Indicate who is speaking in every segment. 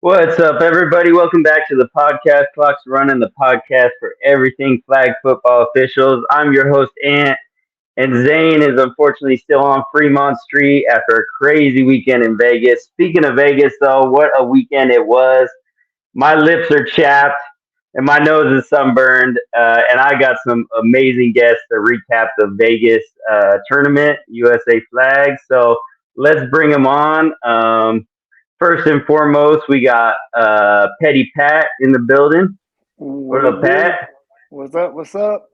Speaker 1: What's up, everybody? Welcome back to the podcast. Clock's running, the podcast for everything flag football officials. I'm your host, Ant, and Zane is unfortunately still on Fremont Street after a crazy weekend in Vegas. Speaking of Vegas, though, what a weekend it was. My lips are chapped and my nose is sunburned, and I got some amazing guests to recap the Vegas tournament, USA flag. So let's bring them on. First and foremost, we got Petty Pat in the building.
Speaker 2: What
Speaker 1: What up,
Speaker 2: it do?
Speaker 1: Pat?
Speaker 2: What's up? What's up?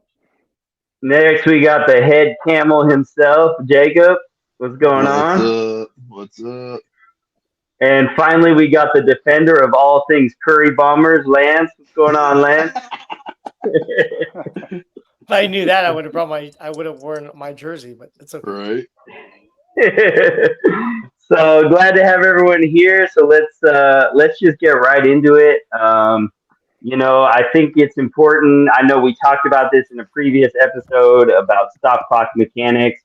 Speaker 1: Next, we got the head camel himself, Jacob. What's going
Speaker 3: What's
Speaker 1: on?
Speaker 3: up? What's up?
Speaker 1: And finally, we got the defender of all things Curry Bombers, Lance. What's going on, Lance?
Speaker 4: If I knew that, I would have worn my jersey, but it's okay.
Speaker 3: Right?
Speaker 1: So glad to have everyone here. So let's just get right into it. I think it's important. I know we talked about this in a previous episode about stop clock mechanics,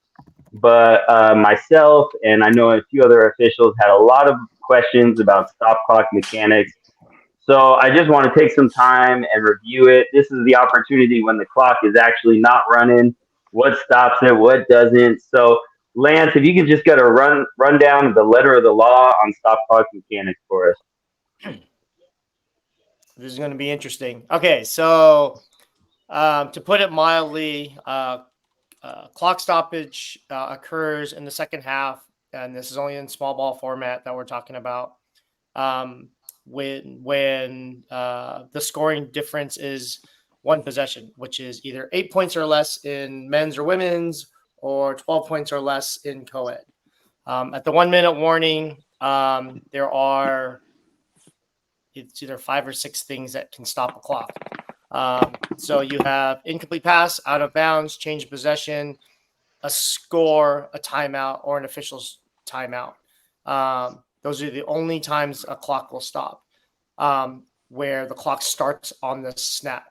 Speaker 1: but myself and I know a few other officials had a lot of questions about stop clock mechanics. So I just want to take some time and review it. This is the opportunity when the clock is actually not running, what stops it, what doesn't. So Lance, if you could just get a rundown of the letter of the law on stop clock mechanics for us.
Speaker 4: This is going to be interesting. Okay, so to put it mildly, clock stoppage occurs in the second half, and this is only in small ball format that we're talking about. When the scoring difference is one possession, which is either 8 points or less in men's or women's, or 12 points or less in co-ed. At the 1 minute warning, there are it's either 5 or 6 things that can stop a clock. So you have incomplete pass, out of bounds, change of possession, a score, a timeout, or an official's timeout. Those are the only times a clock will stop, where the clock starts on the snap.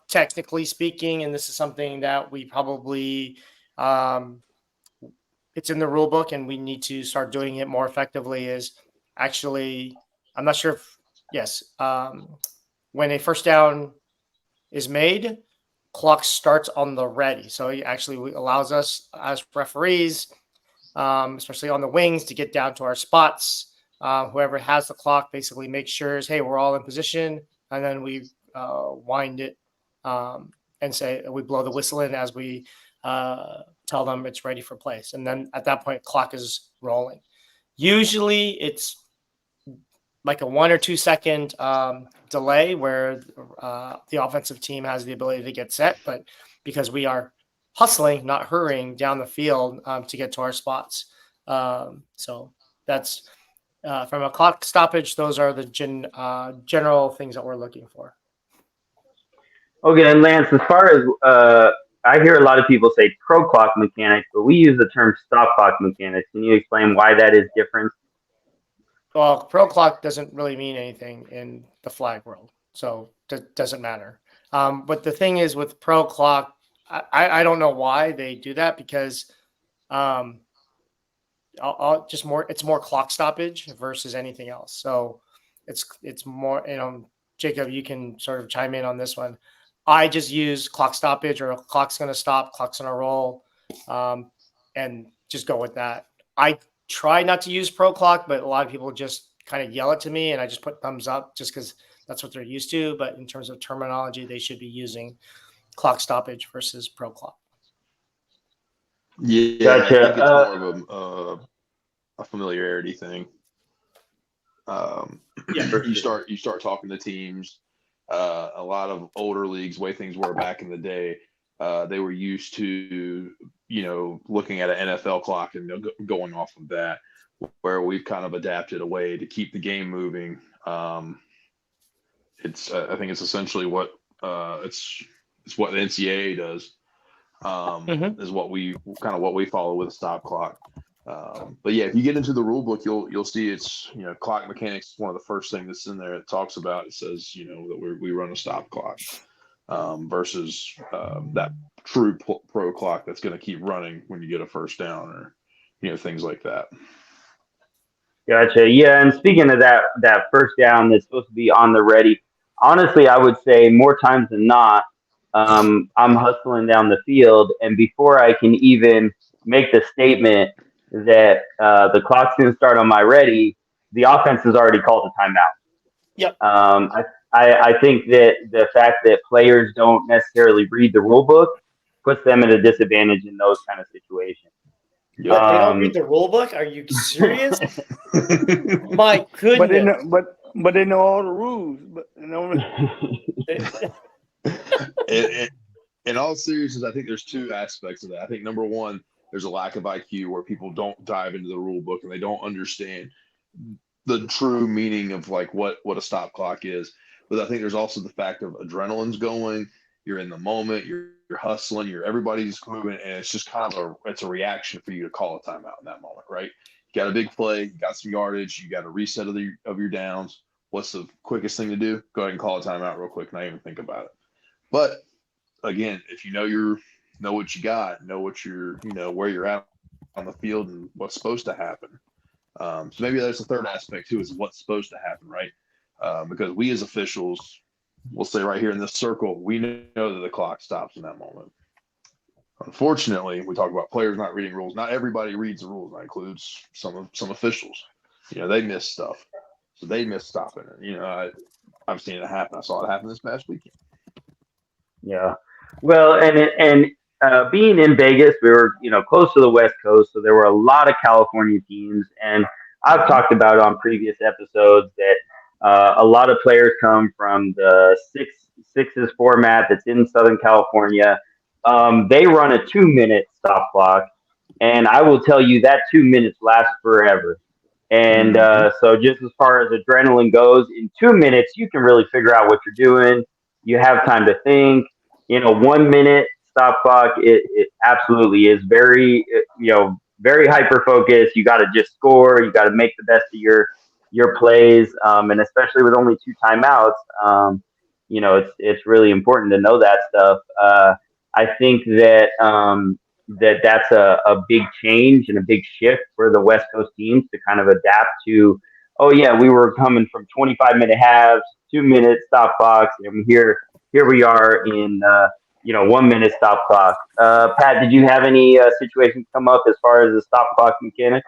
Speaker 4: Technically speaking, and this is something that we probably it's in the rule book and we need to start doing it more effectively, is actually, I'm not sure if, yes, when a first down is made, clock starts on the ready. So it actually allows us as referees, especially on the wings, to get down to our spots. Whoever has the clock basically makes sure, hey, we're all in position, and then we wind it and say we blow the whistle in as we tell them it's ready for place. And then at that point, clock is rolling. Usually it's like a 1 or 2 second delay where the offensive team has the ability to get set, but because we are hustling, not hurrying down the field to get to our spots. So that's from a clock stoppage. Those are the general things that we're looking for.
Speaker 1: Okay, and Lance, as far as I hear a lot of people say pro clock mechanics, but we use the term stop clock mechanics. Can you explain why that is different?
Speaker 4: Well, pro clock doesn't really mean anything in the flag world, so it doesn't matter. But the thing is with pro clock, I don't know why they do that, because it's more clock stoppage versus anything else. So it's more, Jacob, you can sort of chime in on this one. I just use clock stoppage, or clock's going to stop, clock's going to roll, and just go with that. I try not to use pro clock, but a lot of people just kind of yell it to me, and I just put thumbs up just because that's what they're used to. But in terms of terminology, they should be using clock stoppage versus pro clock.
Speaker 3: Yeah,
Speaker 1: Gotcha.
Speaker 3: I think it's more of a familiarity thing. You start talking to teams. A lot of older leagues, way things were back in the day, they were used to, looking at an NFL clock and going off of that, where we've kind of adapted a way to keep the game moving. I think it's essentially what it's what the NCAA does. Is what we follow with a stop clock. But yeah, if you get into the rule book, you'll see it's clock mechanics is one of the first things that's in there. It talks about, it says that we run a stop clock versus that true pro clock that's going to keep running when you get a first down, or things like that.
Speaker 1: Gotcha. Yeah, and speaking of that first down that's supposed to be on the ready, honestly, I would say more times than not, I'm hustling down the field, and before I can even make the statement that the clock's going to start on my ready, the offense has already called a timeout.
Speaker 4: Yep.
Speaker 1: I think that the fact that players don't necessarily read the rule book puts them at a disadvantage in those kind of situations.
Speaker 3: Yep.
Speaker 4: What, they don't read the rule book? Are you serious? My
Speaker 2: But they
Speaker 4: goodness.
Speaker 2: know, but they know all the rules. But you know,
Speaker 3: In all seriousness, I think there's two aspects of that. I think number one, there's a lack of IQ where people don't dive into the rule book and they don't understand the true meaning of like what a stop clock is. But I think there's also the fact of adrenaline's going. You're in the moment. You're hustling. Everybody's moving, and it's just kind of it's a reaction for you to call a timeout in that moment, right? You got a big play, you got some yardage, you got a reset of your downs. What's the quickest thing to do? Go ahead and call a timeout real quick, not even think about it. But again, if you know what you got, know what where you're at on the field and what's supposed to happen. So maybe there's a third aspect too, is what's supposed to happen, right? Because we as officials, we'll say right here in this circle, we know that the clock stops in that moment. Unfortunately, we talk about players not reading rules. Not everybody reads the rules. That includes some officials. They miss stuff, so they miss stopping it. I've seen it happen. I saw it happen this past weekend.
Speaker 1: Yeah. Well, and being in Vegas, we were close to the West Coast, so there were a lot of California teams, and I've talked about on previous episodes that a lot of players come from the sixes format that's in Southern California. They run a 2 minute stop clock, and I will tell you that 2 minutes lasts forever. And so, just as far as adrenaline goes, in 2 minutes, you can really figure out what you're doing. You have time to think. 1 minute stop clock, it absolutely is very, very hyper focused. You got to just score. You got to make the best of your plays, and especially with only two timeouts, it's really important to know that stuff. I think that that's a big change and a big shift for the West Coast teams to kind of adapt to. Oh yeah, we were coming from 25-minute halves, 2 minute stop clocks, and here we are in 1 minute stop clock. Pat, did you have any situations come up as far as the stop clock mechanic?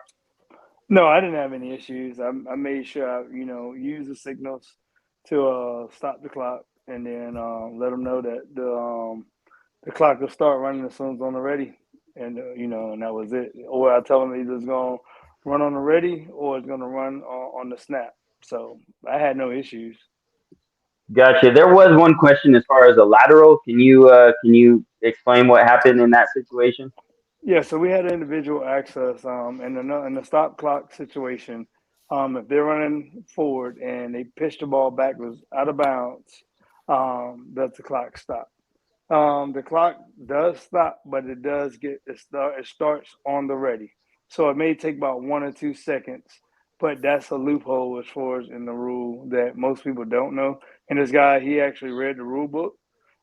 Speaker 2: no, I didn't have any issues. I made sure I use the signals to stop the clock, and then let them know that the clock will start running as soon as on the ready, and and that was it. Or I tell them either it's gonna run on the ready or it's gonna run on the snap. So I had no issues.
Speaker 1: Gotcha. There was one question as far as a lateral. Can you explain what happened in that situation?
Speaker 2: Yeah, so we had individual access in the stop clock situation. If they're running forward and they pitch the ball backwards out of bounds, that's the clock stop. The clock does stop, but it starts on the ready. So it may take about 1 or 2 seconds, but that's a loophole as far as in the rule that most people don't know. And this guy, he actually read the rule book,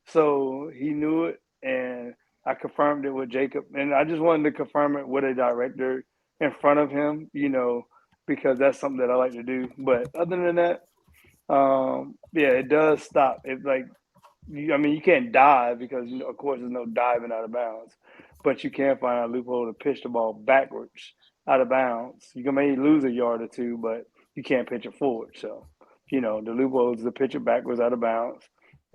Speaker 2: so he knew it, and I confirmed it with Jacob, and I just wanted to confirm it with a director in front of him, because that's something that I like to do. But other than that, yeah, it does stop. It like you can't dive because of course there's no diving out of bounds, but you can find a loophole to pitch the ball backwards out of bounds. You can maybe lose a yard or two, but you can't pitch it forward. So, the loophole is to pitch it backwards out of bounds,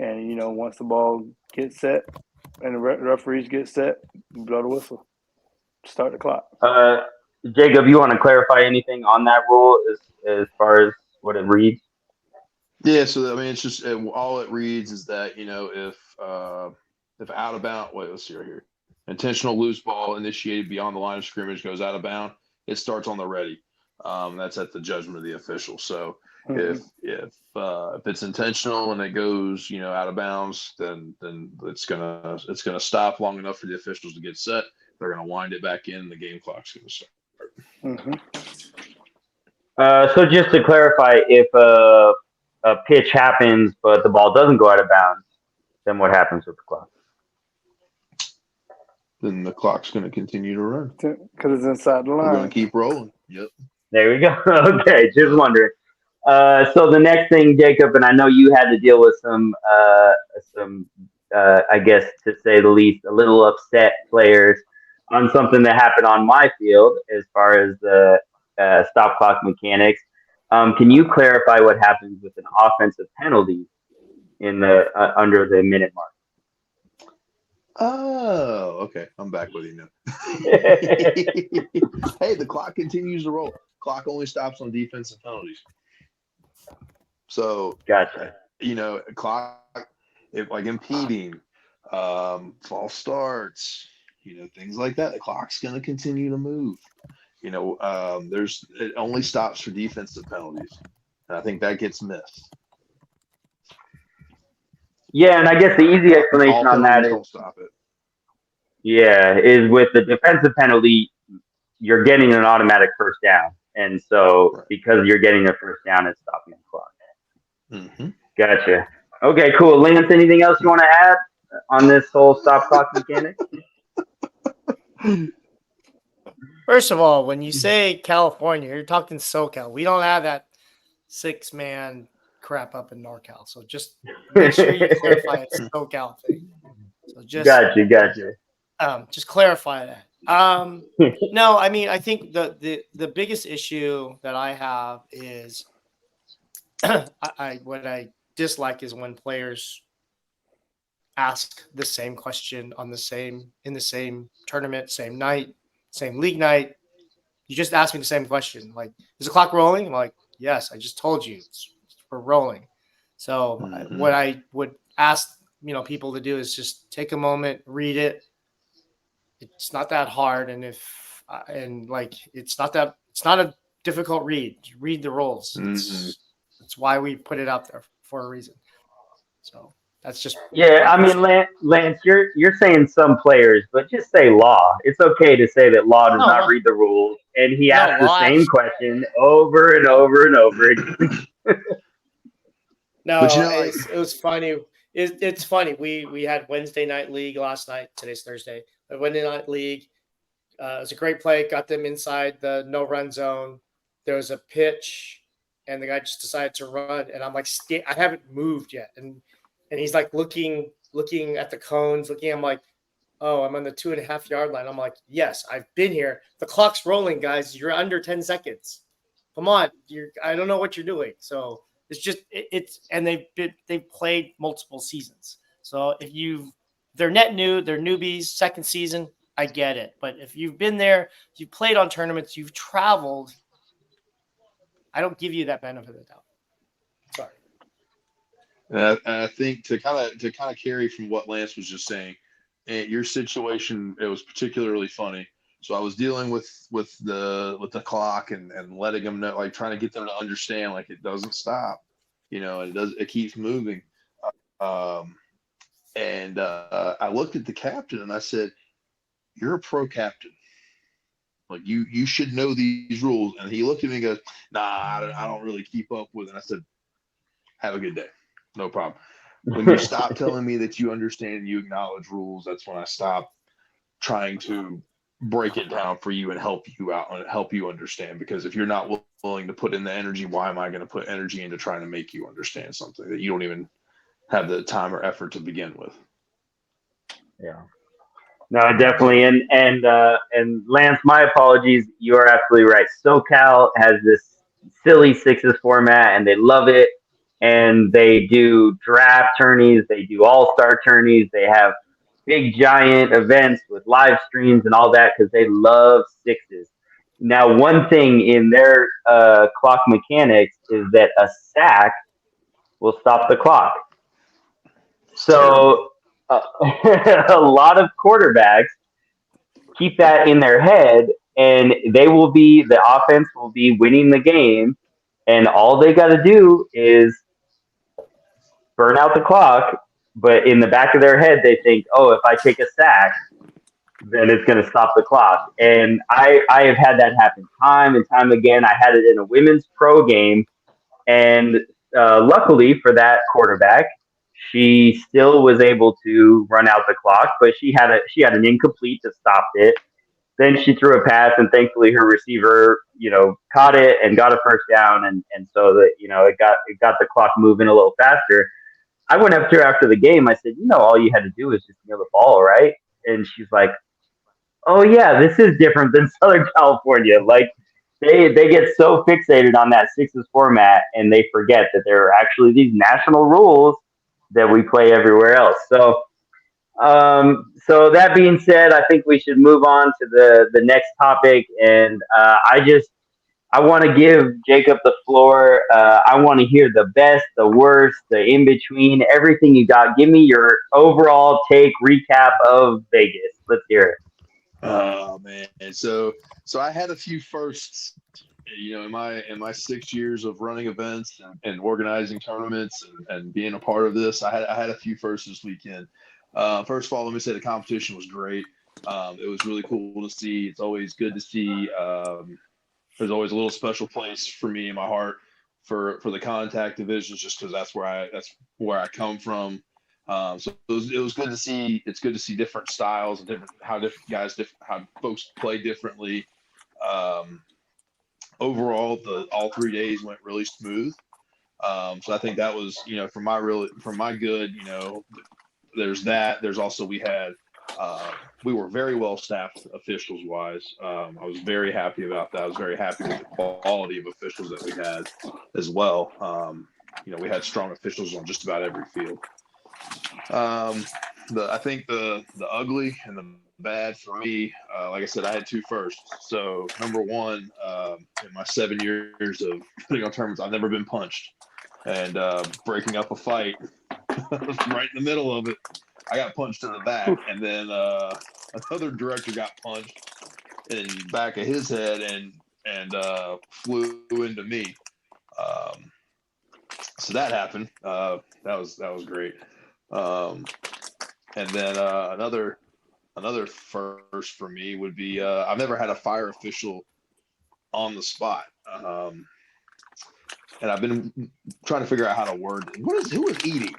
Speaker 2: and once the ball gets set and the referees get set, blow the whistle, start the clock.
Speaker 1: Uh, Jacob, you want to clarify anything on that rule as far as what it reads?
Speaker 3: Yeah, so I mean, it's just all it reads is that if out of bound, wait, let's see right here, intentional loose ball initiated beyond the line of scrimmage goes out of bound, it starts on the ready. That's at the judgment of the official. So
Speaker 2: Mm-hmm.
Speaker 3: if it's intentional and it goes out of bounds, then it's gonna stop long enough for the officials to get set. They're gonna wind it back in. And the game clock's gonna start.
Speaker 2: Mm-hmm.
Speaker 1: So just to clarify, if a pitch happens but the ball doesn't go out of bounds, then what happens with the clock?
Speaker 3: Then the clock's gonna continue to run.
Speaker 2: Because it's inside the
Speaker 3: We're gonna
Speaker 2: line.
Speaker 3: keep rolling. Yep.
Speaker 1: There we go. Okay, just wondering. So the next thing, Jacob, and I know you had to deal with some, I guess to say the least, a little upset players on something that happened on my field as far as the stop clock mechanics. Can you clarify what happens with an offensive penalty in the under the minute mark?
Speaker 3: Oh, okay. I'm back with you now. Hey, the clock continues to roll. Clock only stops on defensive penalties. So,
Speaker 1: Gotcha.
Speaker 3: clock, if like impeding, false starts, things like that. The clock's going to continue to move. It only stops for defensive penalties, and I think that gets missed.
Speaker 1: Yeah, and I guess the easy
Speaker 3: All
Speaker 1: explanation on that
Speaker 3: penalties
Speaker 1: is,
Speaker 3: don't stop it.
Speaker 1: yeah, is with the defensive penalty, you're getting an automatic first down. And so
Speaker 3: Right.
Speaker 1: because you're getting a first down, it's stopping the clock.
Speaker 3: Mm-hmm.
Speaker 1: Gotcha. Okay, cool. Lance, anything else you want to add on this whole stop clock mechanic?
Speaker 4: First of all, when you say California, you're talking SoCal. We don't have that 6-man crap up in NorCal. So just make sure you clarify it's a SoCal thing. So
Speaker 1: Gotcha.
Speaker 4: just clarify that. No, I mean, I think the biggest issue that I have is what I dislike is when players ask the same question in the same tournament, same night, same league night. You just asked me the same question. Like, is the clock rolling? I'm like, yes, I just told you we're rolling. So what I would ask, people to do is just take a moment, read it. It's not that hard. And it's not a difficult read. Read the rules. It's why we put it out there for a reason. So that's just,
Speaker 1: Yeah, I mean, Lance, you're saying some players, but just say Law. It's okay to say that Law does not read the rules, and he asks the same question over and over and over again.
Speaker 4: No, it was funny. It's funny. We had Wednesday night league last night. Today's Thursday. The Wednesday night league. It was a great play. Got them inside the no run zone. There was a pitch, and the guy just decided to run. And I'm like, I haven't moved yet, and he's like looking at the cones. I'm like, oh, I'm on the 2.5 yard line. I'm like, yes, I've been here. The clock's rolling, guys. You're under 10 seconds. Come on, I don't know what you're doing. So it's just and they've played multiple seasons. So if they're net new, they're newbies, second season, I get it. But if you've been there, you've played on tournaments, you've traveled, I don't give you that benefit of the doubt. Sorry.
Speaker 3: And I think to kind of carry from what Lance was just saying, your situation, it was particularly funny. So I was dealing with the clock and letting them know, like trying to get them to understand, like it doesn't stop, and it keeps moving. And I looked at the captain and I said, "You're a pro captain. Like you should know these rules." And he looked at me and goes, "Nah, I don't really keep up with it." And I said, "Have a good day. No problem." When you stop telling me that you understand and you acknowledge rules, that's when I stop trying to break it down for you and help you out and help you understand. Because if you're not willing to put in the energy, why am I going to put energy into trying to make you understand something that you don't even have the time or effort to begin with?
Speaker 1: Yeah. No, definitely. And Lance, my apologies. You are absolutely right. SoCal has this silly sixes format, and they love it. And they do draft tourneys, they do all-star tourneys, they have big giant events with live streams and all that because they love sixes. Now, one thing in their clock mechanics is that a sack will stop the clock. So a lot of quarterbacks keep that in their head, and the offense will be winning the game, and all they got to do is burn out the clock, but in the back of their head, they think, oh, if I take a sack, then it's going to stop the clock. And I have had that happen time and time again. I had it in a women's pro game, and luckily for that quarterback, she still was able to run out the clock, but she had an incomplete that stopped it. then she threw a pass, and thankfully her receiver, caught it and got a first down, and so that it got the clock moving a little faster. I went up to her after the game. I said, all you had to do was just kneel the ball, right? And she's like, oh yeah, this is different than Southern California. Like they get so fixated on that sixes format, and they forget that there are actually these national rules that we play everywhere else. So that being said, I think we should move on to the next topic, and I want to give Jacob the floor. I want to hear the best, the worst, the in between, everything you got. Give me your overall take recap of Vegas. Let's hear it.
Speaker 3: Oh man, so I had a few firsts, in my 6 years of running events and organizing tournaments and being a part of this. I had a few firsts this weekend. First of all, let me say the competition was great. It was really cool to see. It's always good to see. There's always a little special place for me in my heart for the contact divisions, just because that's where I come from. So it was good to see. It's good to see different styles and how folks play differently. Overall, all 3 days went really smooth. So I think that was, for my good, there's that. There's also we were very well staffed officials wise. I was very happy about that. I was very happy with the quality of officials that we had as well. We had strong officials on just about every field. I think the ugly and the bad for me, like I said, I had two firsts. So number one, in my 7 years of putting on tournaments, I've never been punched, and breaking up a fight right in the middle of it, I got punched in the back, and then another director got punched in the back of his head and flew into me. So that happened. That was great. And then another first for me would be I've never had a fire official on the spot. And I've been trying to figure out how to word it. Who is eating?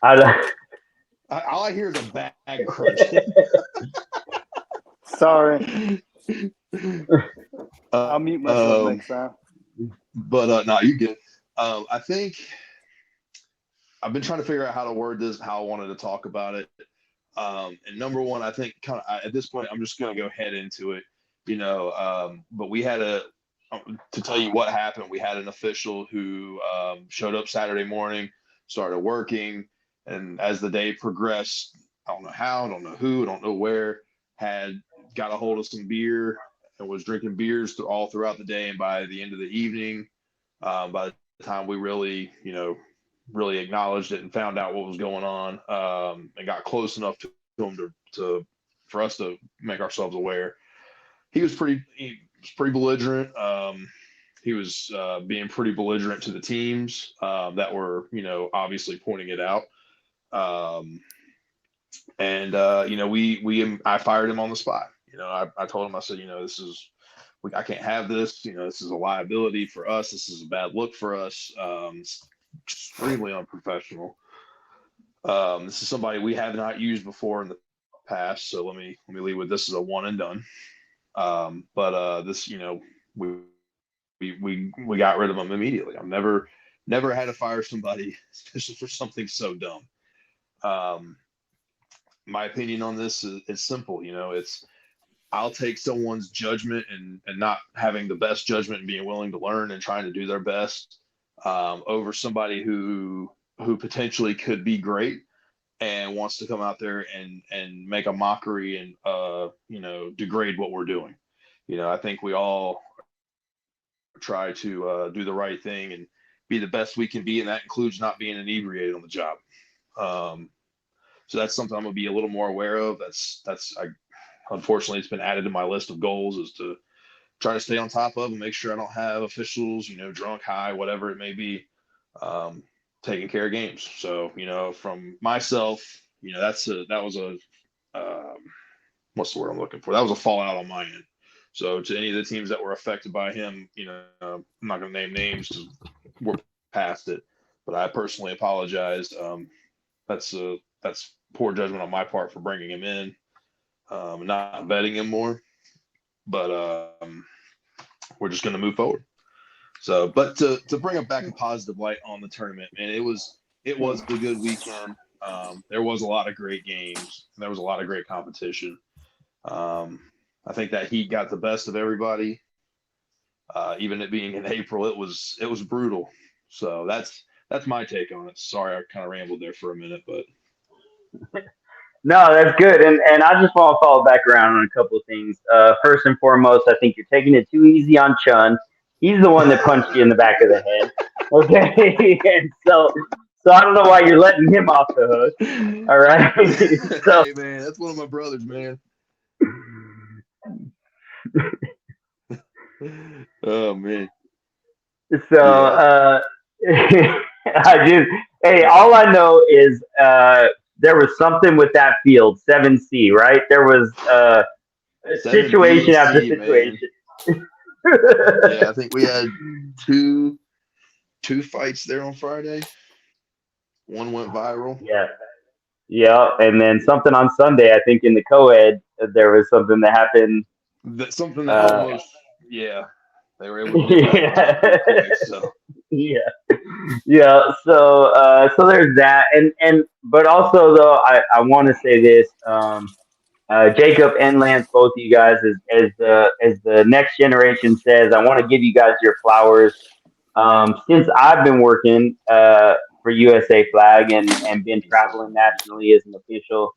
Speaker 3: All I hear is a bag crunching.
Speaker 2: Sorry. I'll mute myself next time.
Speaker 3: But no, you get. I think I've been trying to figure out how to word this, how I wanted to talk about it. And number one, I think at this point, I'm just going to go head into it. But we had to tell you what happened. We had an official who showed up Saturday morning, started working, and as the day progressed, I don't know how, I don't know who, I don't know where, had got a hold of some beer and was drinking beers all throughout the day. And by the end of the evening, by the time we really acknowledged it and found out what was going on, and got close enough to him for us to make ourselves aware, he was pretty belligerent. He was being pretty belligerent to the teams that were, obviously pointing it out. I fired him on the spot. I told him, I said, I can't have this. This is a liability for us. This is a bad look for us. It's extremely unprofessional. This is somebody we have not used before in the past. So let me leave with, this is a one and done. But this, we got rid of him immediately. I've never had to fire somebody, especially for something so dumb. My opinion on this is simple. I'll take someone's judgment and not having the best judgment and being willing to learn and trying to do their best over somebody who potentially could be great and wants to come out there and make a mockery and degrade what we're doing. I think we all try to do the right thing and be the best we can be, and that includes not being inebriated on the job. So that's something I'm gonna be a little more aware of. Unfortunately, it's been added to my list of goals, is to try to stay on top of and make sure I don't have officials, drunk, high, whatever it may be, taking care of games. So, from myself, that was what's the word I'm looking for? That was a fallout on my end. So to any of the teams that were affected by him, I'm not going to name names because we're past it, but I personally apologize. That's poor judgment on my part for bringing him in. not betting him more. But we're just going to move forward. So, but to bring it back a positive light on the tournament, man, it was a good weekend. There was a lot of great games. There was a lot of great competition. I think that Heat got the best of everybody. Even it being in April, it was brutal. So that's my take on it. Sorry, I kind of rambled there for a minute, but
Speaker 1: No, that's good. And I just want to follow back around on a couple of things. First and foremost, I think you're taking it too easy on Chun. He's the one that punched you in the back of the head. Okay. And so I don't know why you're letting him off the hook. All right. So
Speaker 3: hey man, that's one of my brothers, man. Oh man.
Speaker 1: so all I know is there was something with that field, 7C, right? There was situation after situation.
Speaker 3: Yeah, I think we had two fights there on Friday. One went viral.
Speaker 1: Yeah, and then something on Sunday. I think in the co-ed there was something that happened.
Speaker 3: Something that almost, they were able to get that real quick. So
Speaker 1: yeah. So there's that, and but also though I want to say this. Jacob and Lance, both of you guys, as the next generation says, I want to give you guys your flowers. Since I've been working for USA Flag and been traveling nationally as an official,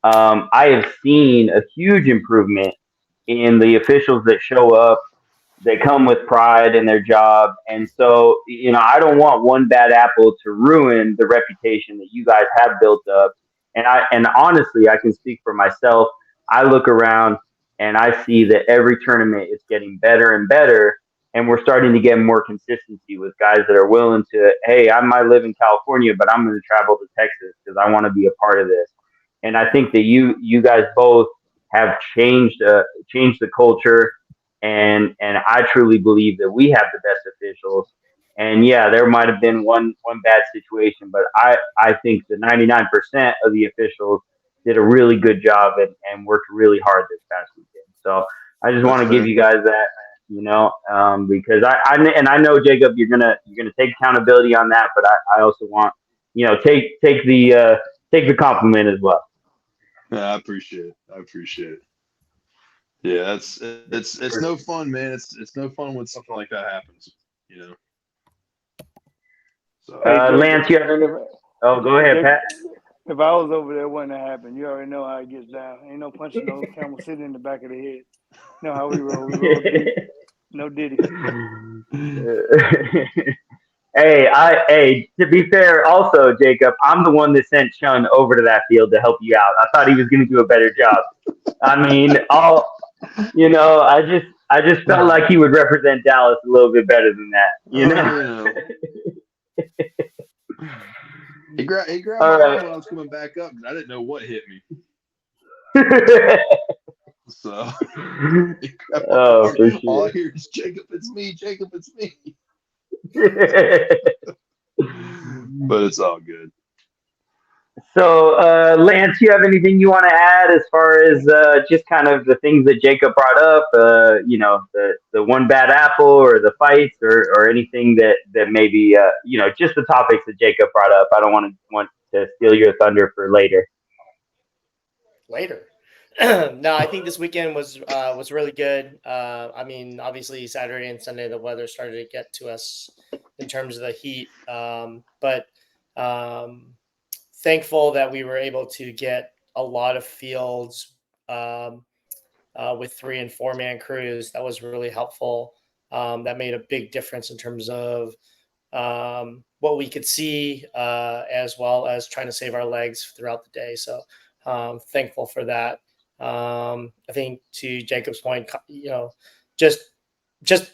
Speaker 1: I have seen a huge improvement in the officials that show up. They come with pride in their job, and so I don't want one bad apple to ruin the reputation that you guys have built up. And honestly, I can speak for myself. I look around and I see that every tournament is getting better and better, and we're starting to get more consistency with guys that are willing to. Hey, I might live in California, but I'm going to travel to Texas because I want to be a part of this. And I think that you guys both have changed the culture, and I truly believe that we have the best officials. And yeah, there might have been one bad situation, but I think the 99% of the officials did a really good job and worked really hard this past weekend. So I just want to give you guys that, because I know Jacob, you're gonna take accountability on that, but I also want take the compliment as well.
Speaker 3: yeah, I appreciate it. Yeah, it's no fun, man. It's no fun when something like that happens. So
Speaker 1: Lance, you have any? Oh, go ahead, Pat.
Speaker 2: If I was over there, it wouldn't have happened. You already know how it gets down. Ain't no punching no camel sitting in the back of the head. You know how we roll. We roll deep. No diddy.
Speaker 1: Hey, to be fair, also, Jacob, I'm the one that sent Chun over to that field to help you out. I thought he was going to do a better job. I mean, I just felt like he would represent Dallas a little bit better than that.
Speaker 3: He grabbed
Speaker 1: All
Speaker 3: my
Speaker 1: right.
Speaker 3: arm when I was coming back up, and I didn't know what hit me. So he grabbed my arm.
Speaker 1: For sure.
Speaker 3: All I hear is Jacob, it's me, Jacob, it's me. But it's all good.
Speaker 1: So, Lance, you have anything you want to add as far as just kind of the things that Jacob brought up? The one bad apple or the fights or anything that maybe just the topics that Jacob brought up. I don't want to steal your thunder for later.
Speaker 4: No, I think this weekend was really good. I mean, obviously Saturday and Sunday the weather started to get to us in terms of the heat, but thankful that we were able to get a lot of fields with 3 and 4 man crews. That was really helpful. That made a big difference in terms of what we could see, as well as trying to save our legs throughout the day. So thankful for that. I think to Jacob's point, just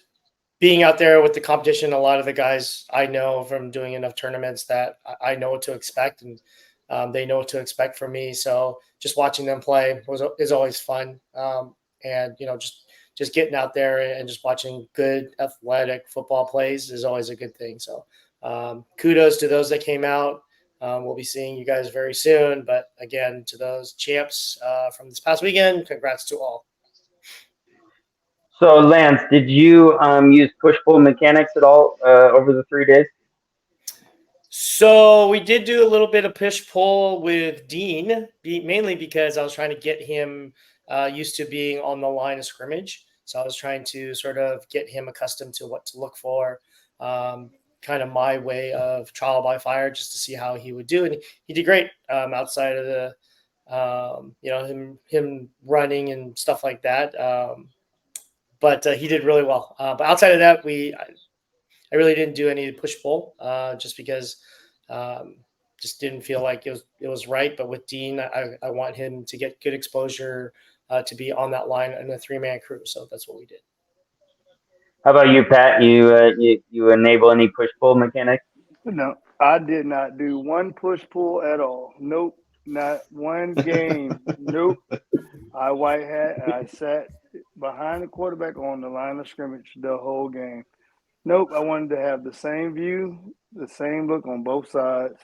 Speaker 4: being out there with the competition, a lot of the guys I know from doing enough tournaments that I know what to expect, and they know what to expect from me. So just watching them play is always fun. And just getting out there and just watching good athletic football plays is always a good thing. So kudos to those that came out. we'll be seeing you guys very soon. But again, to those champs from this past weekend, congrats to all.
Speaker 1: So, Lance, did you use push pull mechanics at all over the 3 days?
Speaker 4: So we did do a little bit of push pull with Dean, mainly because I was trying to get him used to being on the line of scrimmage. So I was trying to sort of get him accustomed to what to look for, kind of my way of trial by fire, just to see how he would do. And he did great outside of the, him running and stuff like that. But he did really well. But outside of that, I really didn't do any push pull just because just didn't feel like it was right. But with Dean, I want him to get good exposure to be on that line in a 3-man crew. So that's what we did.
Speaker 1: How about you, Pat? You enable any push pull mechanics?
Speaker 2: No, I did not do one push pull at all. Nope, not one game. Nope. I white hat. I sat behind the quarterback on the line of scrimmage the whole game. Nope, I wanted to have the same view, the same look on both sides.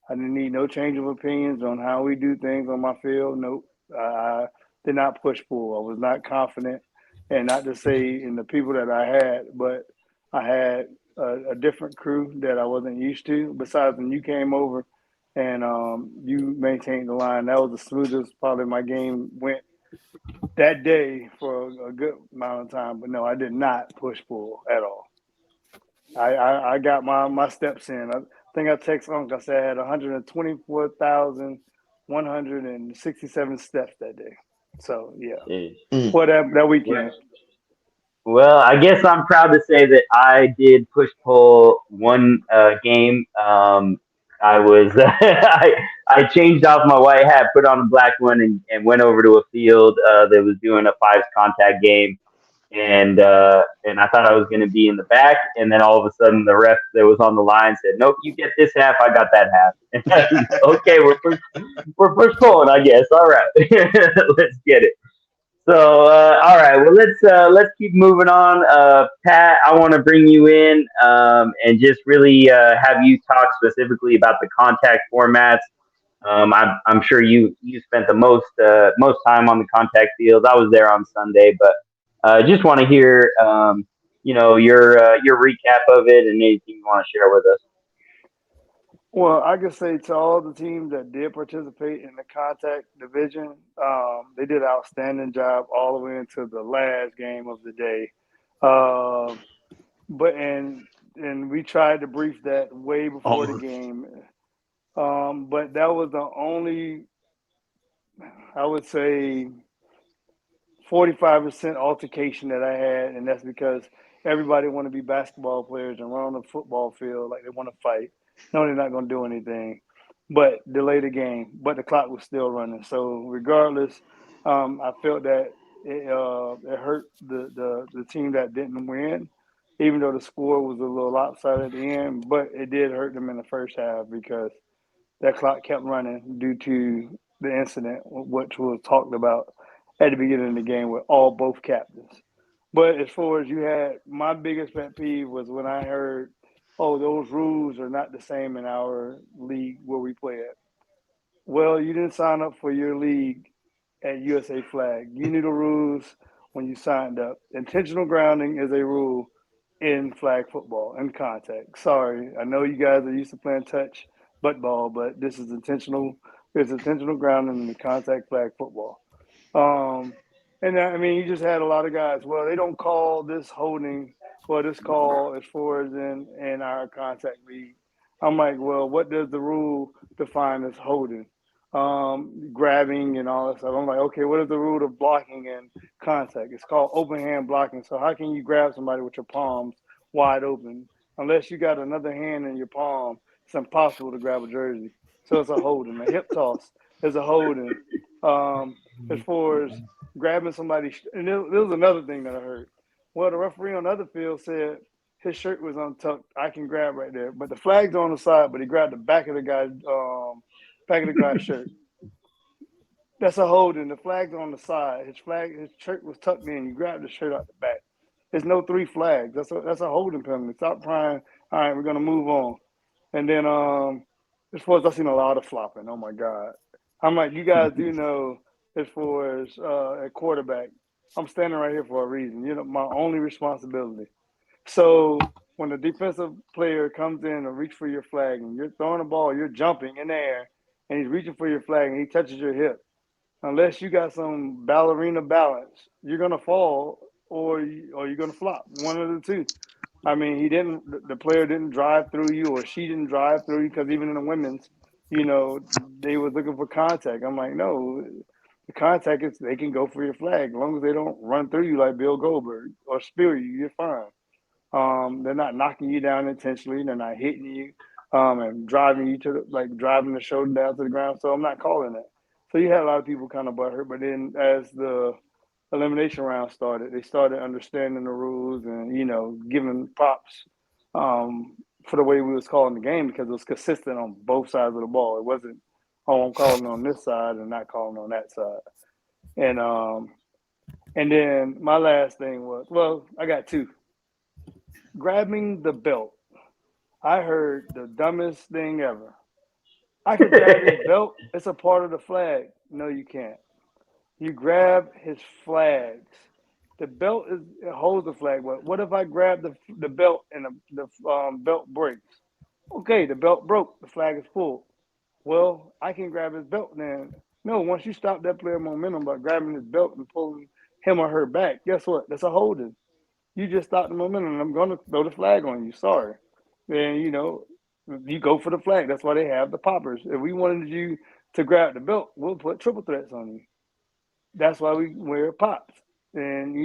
Speaker 2: I didn't need no change of opinions on how we do things on my field. Nope, I did not push pull. I was not confident, and not to say in the people that I had, but I had a different crew that I wasn't used to. Besides, when you came over and you maintained the line, that was the smoothest part of my game went that day for a good amount of time. But no, I did not push pull at all. I got my steps in. I think I texted Uncle. I said I had 124,167 steps that day. So yeah,
Speaker 1: Jeez.
Speaker 2: well that weekend.
Speaker 1: Well, I guess I'm proud to say that I did push pull one game. I was I changed off my white hat, put on a black one, and went over to a field that was doing a fives contact game. And I thought I was going to be in the back, and then all of a sudden the ref that was on the line said, "Nope, you get this half, I got that half." And okay, we're push pulling, I guess. All right, let's get it. So all right, well let's keep moving on. Pat, I want to bring you in and just really have you talk specifically about the contact formats. I'm sure you spent the most time on the contact field. I was there on Sunday, but just want to hear your recap of it and anything you want to share with us.
Speaker 2: Well, I can say to all the teams that did participate in the contact division, they did an outstanding job all the way into the last game of the day. But and we tried to brief that way before the game. But that was the only, I would say, 45% altercation that I had, and that's because everybody want to be basketball players and run on the football field like they want to fight. No, they're not going to do anything, but delay the game. But the clock was still running. So regardless, I felt that it hurt the team that didn't win, even though the score was a little lopsided at the end. But it did hurt them in the first half because that clock kept running due to the incident, which was talked about at the beginning of the game with both captains. But as far as you had, my biggest pet peeve was when I heard, "Oh, those rules are not the same in our league where we play at." Well, you didn't sign up for your league at USA Flag. You knew the rules when you signed up. Intentional grounding is a rule in flag football and contact. Sorry, I know you guys are used to playing touch butt ball, but this is intentional. It's intentional grounding in the contact flag football. Um, and I mean, you just had a lot of guys. Well, they don't call this holding. Well, this call as far as in our contact league. I'm like, well, what does the rule define as holding? Grabbing and all that stuff. I'm like, okay, what is the rule of blocking and contact? It's called open hand blocking. So how can you grab somebody with your palms wide open? Unless you got another hand in your palm, it's impossible to grab a jersey. So it's a holding. A hip toss is a holding. Um, as far as grabbing somebody, and there was another thing that I heard. Well, the referee on the other field said his shirt was untucked. I can grab right there, but the flag's on the side. But he grabbed the back of the guy's shirt. That's a holding. The flag's on the side. His shirt was tucked in. You grabbed the shirt out the back. There's no three flags. That's a holding penalty. Stop trying. All right, we're gonna move on. And then As far as I've seen a lot of flopping. Oh my God. I'm like, you guys do know as far as at quarterback, I'm standing right here for a reason. You know, my only responsibility. So when the defensive player comes in and reach for your flag and you're throwing the ball, you're jumping in the air and he's reaching for your flag and he touches your hip. Unless you got some ballerina balance, you're gonna fall or you're gonna flop. One of the two. I mean, he didn't. The player didn't drive through you, or she didn't drive through you, because even in the women's, you know, they was looking for contact. I'm like, no, the contact is they can go for your flag as long as they don't run through you like Bill Goldberg or spear you. You're fine. They're not knocking you down intentionally. They're not hitting you and driving you to driving the shoulder down to the ground. So I'm not calling that. So you had a lot of people kind of butthurt, but then as the elimination round started, they started understanding the rules and giving props for the way we was calling the game, because it was consistent on both sides of the ball. It wasn't, oh, I'm calling on this side and not calling on that side. And then my last thing was, well, I got two. Grabbing the belt. I heard the dumbest thing ever. I could grab his belt. It's a part of the flag. No, you can't. You grab his flags. The belt it holds the flag. But what if I grab the belt and the belt breaks? Okay, the belt broke. The flag is pulled. Well, I can grab his belt then. No, once you stop that player momentum by grabbing his belt and pulling him or her back, guess what? That's a holding. You just stopped the momentum, and I'm going to throw the flag on you. Sorry. Then, you go for the flag. That's why they have the poppers. If we wanted you to grab the belt, we'll put triple threats on you. That's why we wear pops. And,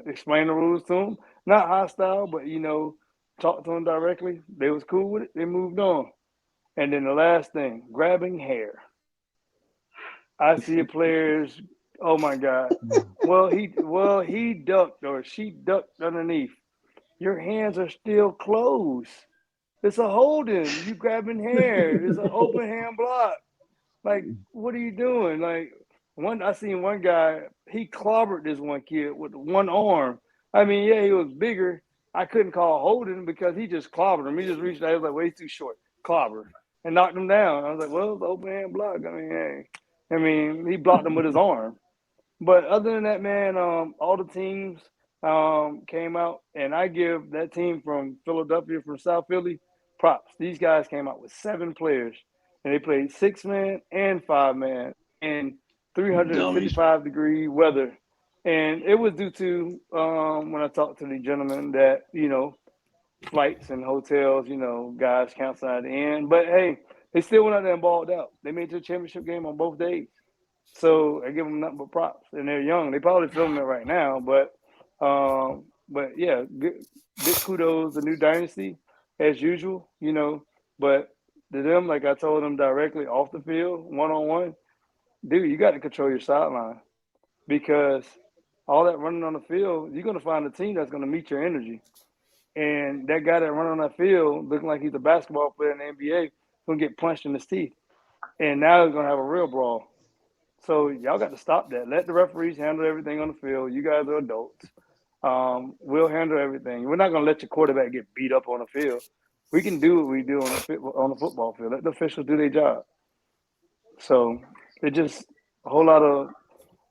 Speaker 2: explain the rules to them. Not hostile, but, talk to them directly. They was cool with it. They moved on. And then the last thing, grabbing hair. I see players, oh my God. Well, he ducked or she ducked underneath. Your hands are still closed. It's a holding. You grabbing hair. It's an open hand block. Like, what are you doing? Like, I seen one guy, he clobbered this one kid with one arm. I mean, yeah, he was bigger. I couldn't call holding because he just clobbered him. He just reached out. He was like, way too short. Clobber. And knocked him down. I was like, well, it's an open hand block. I mean, he blocked him with his arm. But other than that, man, all the teams came out, and I give that team from Philadelphia, from South Philly, props. These guys came out with 7 players, and they played 6-man and 5-man in 355-degree weather. And it was due to, when I talked to the gentleman, that, flights and hotels, guys cancel at the end. But, hey, they still went out there and balled out. They made it to the championship game on both days. So I give them nothing but props, and they're young. They probably filming it right now, but yeah, good kudos, the new dynasty as usual, But to them, like I told them directly off the field, 1-on-1, dude, you got to control your sideline, because all that running on the field, you're gonna find a team that's gonna meet your energy, and that guy that running on that field looking like he's a basketball player in the NBA gonna get punched in his teeth, and now he's gonna have a real brawl. So y'all got to stop that. Let the referees handle everything on the field. You guys are adults. We'll handle everything. We're not going to let your quarterback get beat up on the field. We can do what we do on the football field. Let the officials do their job. So it's just a whole lot of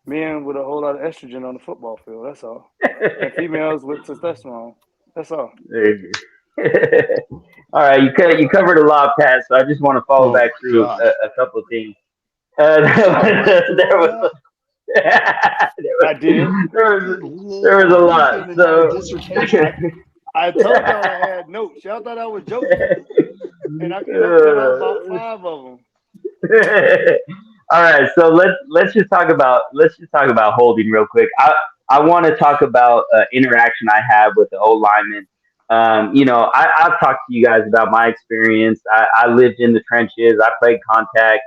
Speaker 2: men with a whole lot of estrogen on the football field. That's all. And females with testosterone. That's all.
Speaker 1: There you go. All right, you covered a lot, Pat. So I just want to follow back through a couple of things. There was
Speaker 2: I did.
Speaker 1: There was a lot. So
Speaker 2: I told y'all I had notes. Y'all thought I was joking, and I could have about 5 of them.
Speaker 1: All right, so let's just talk about holding real quick. I want to talk about interaction I have with the O lineman. I've talked to you guys about my experience. I lived in the trenches. I played contact.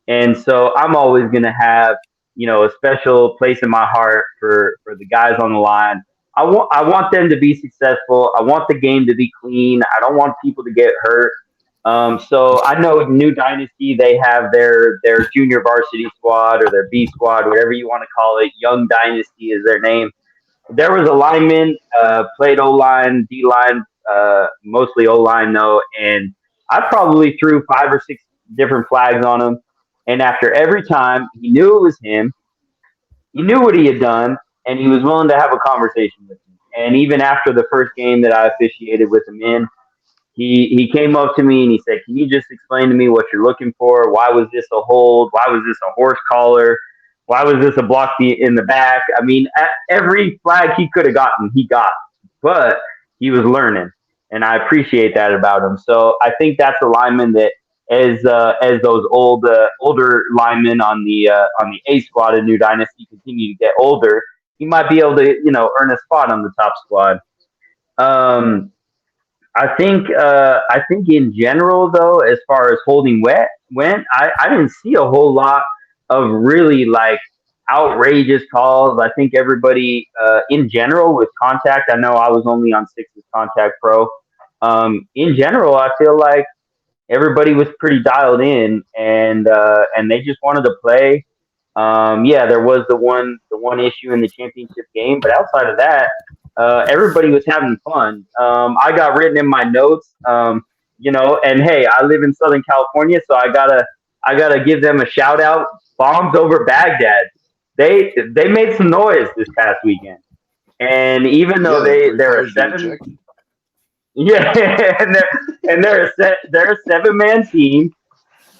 Speaker 1: And so I'm always going to have, a special place in my heart for the guys on the line. I want them to be successful. I want the game to be clean. I don't want people to get hurt. So I know New Dynasty, they have their junior varsity squad or their B squad, whatever you want to call it. Young Dynasty is their name. There was a lineman, played O-line, D-line, mostly O-line though, and I probably threw 5 or 6 different flags on him, and after every time, he knew it was him. He knew what he had done, and he was willing to have a conversation with me. And even after the first game that I officiated with him in, he came up to me and he said, "Can you just explain to me what you're looking for? Why was this a hold? Why was this a horse collar? Why was this a block in the back?" I mean, every flag he could have gotten, he got, but he was learning, and I appreciate that about him. So I think that's a lineman that, as those older linemen on the A squad in New Dynasty continue to get older, he might be able to earn a spot on the top squad. Um, I think in general though, as far as holding went, I didn't see a whole lot of really like outrageous calls. I think everybody in general with contact. I know I was only on Six's Contact Pro. In general, I feel like everybody was pretty dialed in, and they just wanted to play. Yeah, there was the one issue in the championship game, but outside of that, everybody was having fun. I got written in my notes, and hey, I live in Southern California, so I gotta give them a shout out. Bombs over Baghdad. They made some noise this past weekend, and even
Speaker 3: Yeah,
Speaker 1: though
Speaker 3: the three
Speaker 1: they're a
Speaker 3: players get
Speaker 1: seven,
Speaker 3: ejected.
Speaker 1: yeah, they're a 7-man team,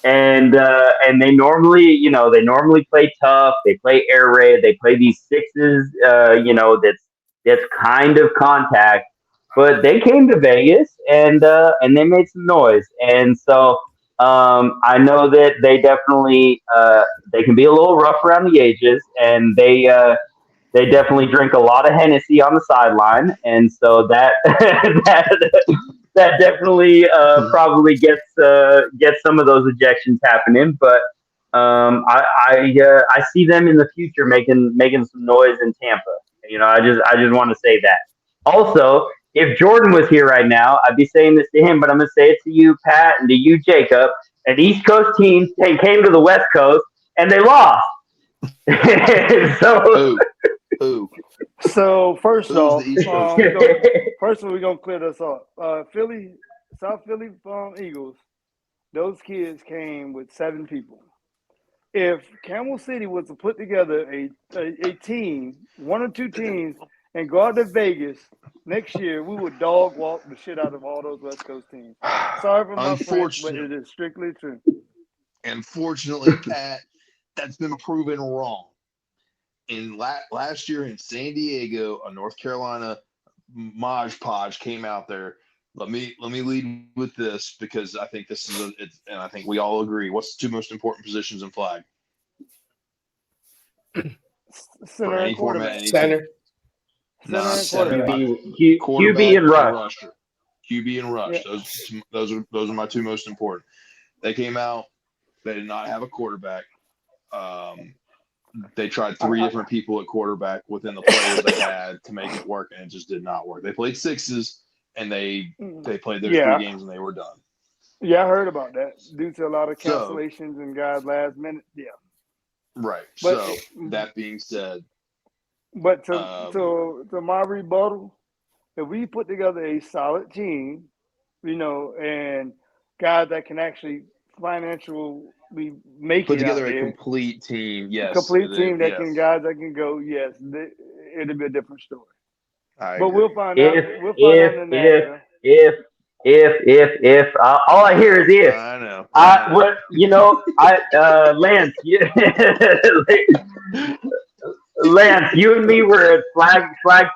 Speaker 1: and they normally play tough. They play air raid. They play these sixes. That's kind of contact. But they came to Vegas and they made some noise. And so I know that they can be a little rough around the edges, and they definitely drink a lot of Hennessy on the sideline, and so that that definitely probably gets some of those ejections happening. But I see them in the future making some noise in Tampa. I just want to say that. Also, if Jordan was here right now, I'd be saying this to him, but I'm gonna say it to you, Pat, and to you, Jacob. An East Coast team came to the West Coast and they lost. So
Speaker 3: Who? Who?
Speaker 2: So first
Speaker 3: Who's
Speaker 2: off,
Speaker 3: the East Coast
Speaker 2: first of all, we're gonna clear this up. South Philly Eagles. Those kids came with 7 people. If Camel City was to put together a team, 1 or 2 teams, and go out to Vegas next year, we would dog walk the shit out of all those West Coast teams. Sorry for my French, but it is strictly true.
Speaker 3: Unfortunately, Pat, that's been proven wrong. In last year in San Diego, a North Carolina Maj Podge came out there. Let me lead with this because I think this is and I think we all agree. What's the 2 most important positions in flag?
Speaker 2: Center and quarterback.
Speaker 4: Center.
Speaker 2: Center and
Speaker 3: Center.
Speaker 2: quarterback.
Speaker 1: QB and rush.
Speaker 3: Rusher. QB and rush.
Speaker 2: Yeah.
Speaker 3: Those are my 2 most important. They came out. They did not have a quarterback. They tried 3 different people at quarterback within the players they had to make it work, and it just did not work. They played sixes, and they played their 3 games, and they were done.
Speaker 2: Yeah, I heard about that due to a lot of cancellations and guys last minute. Yeah.
Speaker 3: Right.
Speaker 2: But,
Speaker 3: so that being said,
Speaker 2: but to my rebuttal, if we put together a solid team, and guys that can actually financially make
Speaker 3: put
Speaker 2: it
Speaker 3: together
Speaker 2: out
Speaker 3: a
Speaker 2: there,
Speaker 3: complete team. Yes.
Speaker 2: complete team that
Speaker 3: yes.
Speaker 2: can guys that can go. Yes, it'll be a different story.
Speaker 3: I
Speaker 2: But
Speaker 3: agree.
Speaker 2: we'll find out. We'll find out in the national.
Speaker 1: If all I hear is if.
Speaker 3: I know.
Speaker 1: Lance, Lance, you and me were at Flag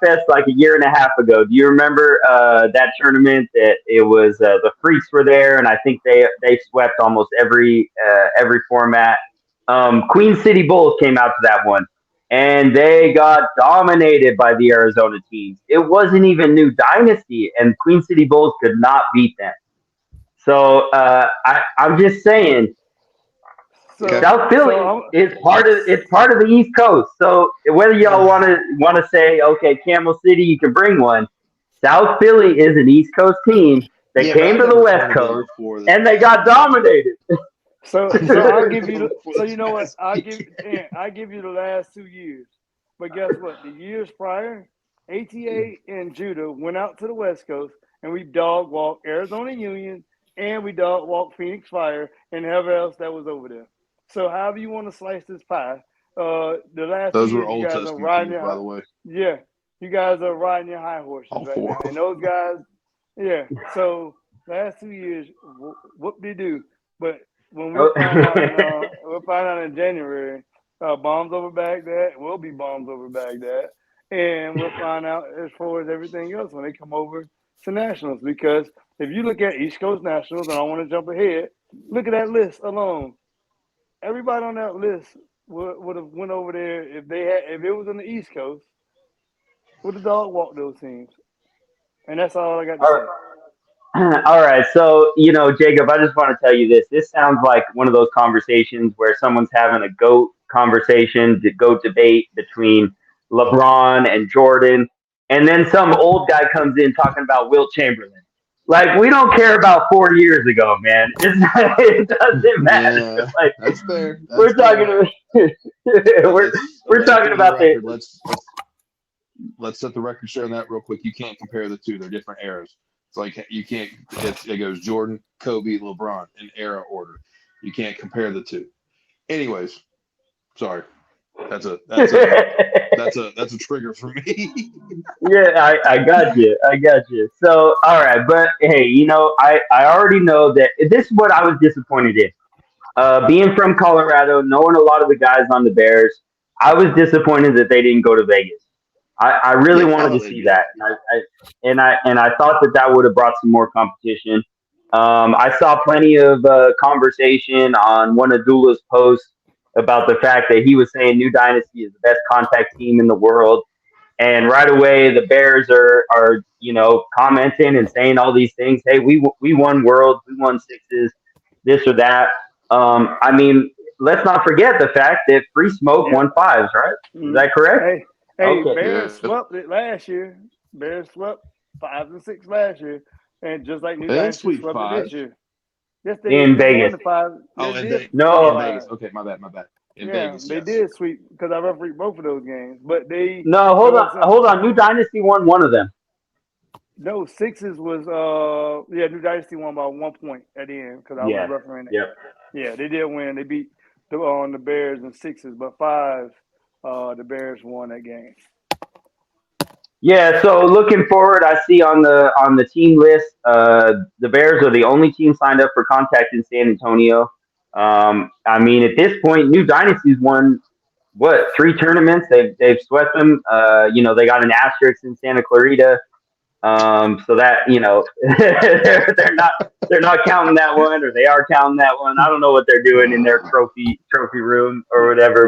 Speaker 1: Fest like a year and a half ago. Do you remember that tournament? That it was the Freaks were there, and I think they swept almost every format. Queen City Bulls came out to that one, and they got dominated by the Arizona teams. It wasn't even New Dynasty, and Queen City Bulls could not beat them. So I'm just saying.
Speaker 2: So,
Speaker 1: South Philly is part of the East Coast. So whether y'all want to say, okay, Camel City, you can bring one. South Philly is an East Coast team that came to the West Coast and they got dominated.
Speaker 2: So I'll give you. So you know what? I give you the last 2 years. But guess what? The years prior, ATA and Judah went out to the West Coast and we dog walked Arizona Union, and we dog walked Phoenix Fire and whoever else that was over there. So however you want to slice this pie, the last 2
Speaker 3: Those were
Speaker 2: years you
Speaker 3: Old
Speaker 2: guys are
Speaker 3: Testament
Speaker 2: riding
Speaker 3: teams, by the
Speaker 2: your
Speaker 3: way.
Speaker 2: yeah, you guys are riding your high horses
Speaker 3: All
Speaker 2: right
Speaker 3: four
Speaker 2: now,
Speaker 3: of
Speaker 2: and
Speaker 3: them.
Speaker 2: those guys, yeah. So last 2 years, whoop de do. But when we find out in we'll find out in January, bombs over Baghdad will be bombs over Baghdad, and we'll find out as far as everything else when they come over to nationals. Because if you look at East Coast Nationals, and I want to jump ahead, look at that list alone. Everybody on that list would have went over there if it was on the East Coast. Would the dog walk those teams? And that's all I got to
Speaker 1: All
Speaker 2: say.
Speaker 1: right. All right. So, Jacob, I just want to tell you this. This sounds like one of those conversations where someone's having a GOAT conversation, the GOAT debate between LeBron and Jordan. And then some old guy comes in talking about Wilt Chamberlain. Like, we don't care about 4 years ago, man. It doesn't matter.
Speaker 3: Yeah,
Speaker 1: Like,
Speaker 3: that's fair. That's
Speaker 1: we're talking,
Speaker 3: fair.
Speaker 1: we're, we're
Speaker 3: Again,
Speaker 1: talking
Speaker 3: for the
Speaker 1: about the,
Speaker 3: record, let's set the record straight on that real quick. You can't compare the two; they're different eras. It's like you can't. It goes Jordan, Kobe, LeBron in era order. You can't compare the two. Anyways, sorry. That's a trigger for me.
Speaker 1: Yeah, I got you. I got you. So, all right. But hey, I already know that this is what I was disappointed in. Being from Colorado, knowing a lot of the guys on the Bears, I was disappointed that they didn't go to Vegas. I really
Speaker 3: Yeah, I
Speaker 1: wanted to
Speaker 3: thought they
Speaker 1: see
Speaker 3: did.
Speaker 1: that, and I thought that would have brought some more competition. I saw plenty of conversation on one of Dula's posts about the fact that he was saying New Dynasty is the best contact team in the world, and right away the Bears are commenting and saying all these things. Hey, we won worlds, we won sixes, this or that. I mean, let's not forget the fact that Free Smoke
Speaker 2: Yep.
Speaker 1: won fives, right? Is
Speaker 2: Mm.
Speaker 1: that correct?
Speaker 2: Hey,
Speaker 1: Okay.
Speaker 2: Bears
Speaker 3: Yeah.
Speaker 2: swept it last year. Bears swept 5 and 6 last year, and just like New
Speaker 3: They didn't
Speaker 2: Dynasty
Speaker 3: sweep
Speaker 2: swept it this
Speaker 3: five.
Speaker 2: year. Yes,
Speaker 1: In
Speaker 2: they won
Speaker 1: Vegas.
Speaker 2: the 5.
Speaker 3: Oh,
Speaker 2: They
Speaker 3: and
Speaker 2: did
Speaker 3: they
Speaker 2: sweep
Speaker 1: No,
Speaker 3: in
Speaker 2: 5.
Speaker 3: Vegas. Okay, my bad. In
Speaker 2: Yeah,
Speaker 3: Vegas,
Speaker 2: they
Speaker 3: yes.
Speaker 2: did sweep because I refereed both of those games. But they
Speaker 1: no,
Speaker 2: so
Speaker 1: hold on,
Speaker 2: it's
Speaker 1: hold on. New Dynasty won one of them.
Speaker 2: no sixes was New Dynasty won by 1 point at the end because I was
Speaker 1: Yeah.
Speaker 2: refereeing it.
Speaker 1: Yep.
Speaker 2: Yeah, they did win. They beat the Bears in sixes, but 5 the Bears won that game.
Speaker 1: Yeah. So looking forward, I see on the team list, the Bears are the only team signed up for contact in San Antonio. I mean, at this point, New Dynasty's won what 3 tournaments? They've swept them. They got an asterisk in Santa Clarita. So that they're not counting that one, or they are counting that one. I don't know what they're doing in their trophy room or whatever,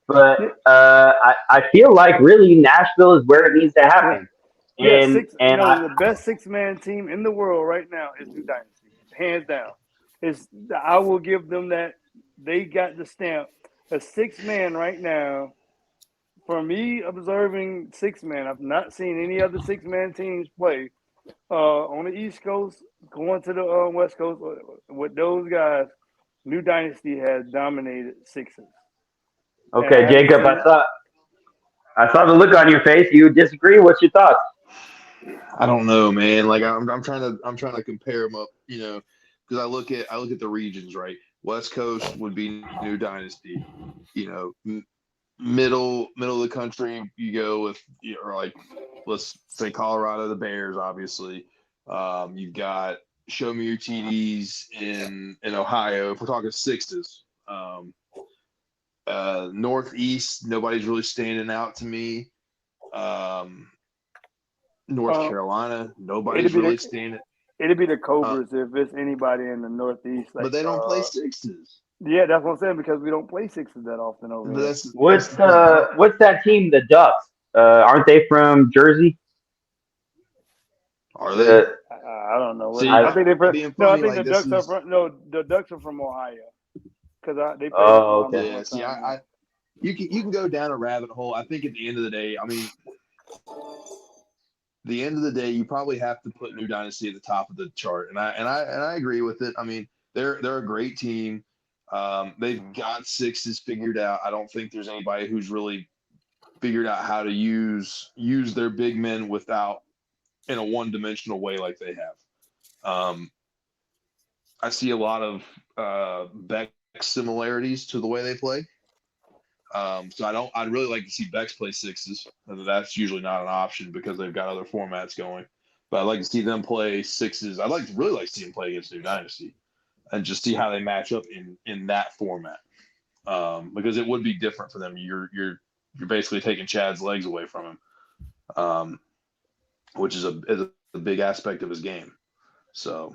Speaker 1: but
Speaker 3: Man.
Speaker 1: I feel like really Nashville is where it needs to happen,
Speaker 2: Yeah,
Speaker 1: and
Speaker 2: the best 6-man team in the world right now is New Dynasty, hands down. I will give them that. They got the stamp. A 6-man right now. For me, observing 6-man, I've not seen any other 6-man teams play on the East Coast, going to the West Coast with those guys. New Dynasty has dominated sixes, and I
Speaker 1: okay,
Speaker 2: haven't
Speaker 1: Jacob,
Speaker 2: seen.
Speaker 3: I
Speaker 1: I saw the look on your face. You disagree? What's your thoughts?
Speaker 3: I don't know, man. Like I'm trying to compare them up, because I look at the regions, right? West Coast would be New Dynasty, middle of the country, you go with, or like, let's say Colorado, the Bears, obviously. You've got Show Me Your TDs in Ohio. If we're talking sixes, Northeast, nobody's really standing out to me. North
Speaker 2: Uh,
Speaker 3: Carolina,
Speaker 2: it'd
Speaker 3: nobody's
Speaker 2: be
Speaker 3: really
Speaker 2: the
Speaker 3: standing.
Speaker 2: it'd be the
Speaker 3: Uh,
Speaker 2: Cobras if it's anybody in the Northeast.
Speaker 3: but
Speaker 2: Like,
Speaker 3: they don't play sixes.
Speaker 2: yeah, that's what I'm saying because we don't play sixes that often over
Speaker 3: But
Speaker 2: here.
Speaker 3: that's the thing. I don't.
Speaker 1: What's that team? The Ducks. Aren't they from Jersey?
Speaker 3: Are they?
Speaker 1: The
Speaker 2: I don't know.
Speaker 3: See,
Speaker 2: I think they.
Speaker 3: being
Speaker 2: No, I
Speaker 3: funny,
Speaker 2: think
Speaker 3: like
Speaker 2: the
Speaker 3: this
Speaker 2: Ducks are
Speaker 3: is.
Speaker 2: from. No, the Ducks are from Ohio because they played in
Speaker 1: Oh,
Speaker 2: Columbus
Speaker 1: okay.
Speaker 3: Yeah.
Speaker 2: one
Speaker 3: See,
Speaker 2: time.
Speaker 3: you can go down a rabbit hole. I think at the end of the day, I mean, the end of the day, you probably have to put New Dynasty at the top of the chart, and I agree with it. I mean, they're a great team. They've got sixes figured out. I don't think there's anybody who's really figured out how to use their big men without in a one-dimensional way like they have. I see a lot of Beck similarities to the way they play. So I'd really like to see Bex play sixes. That's usually not an option because they've got other formats going. But I'd like to see them play sixes. I'd really like to see them play against New Dynasty and just see how they match up in that format. Because it would be different for them. You're basically taking Chad's legs away from him, which is a big aspect of his game. So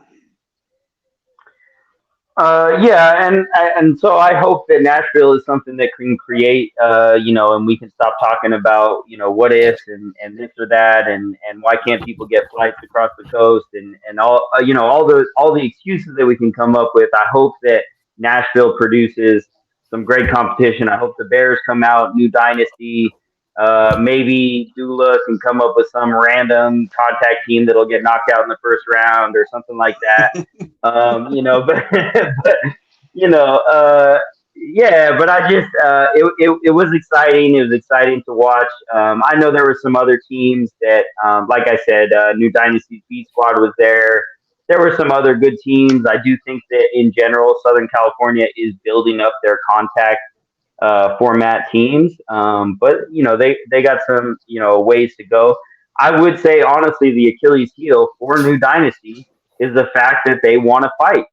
Speaker 1: Yeah, and so I hope that Nashville is something that can create, and we can stop talking about, what ifs and this or that, and why can't people get flights across the coast and all, all the excuses that we can come up with. I hope that Nashville produces some great competition. I hope the Bears come out, new dynasty. Maybe Dula can come up with some random contact team that'll get knocked out in the first round or something like that. But yeah, but I just, it was exciting. It was exciting to watch. I know there were some other teams that, like I said, New Dynasty B Squad was there. There were some other good teams. I do think that in general, Southern California is building up their contact format teams. But they got some ways to go. I would say honestly, the Achilles heel for New Dynasty is the fact that they want to fight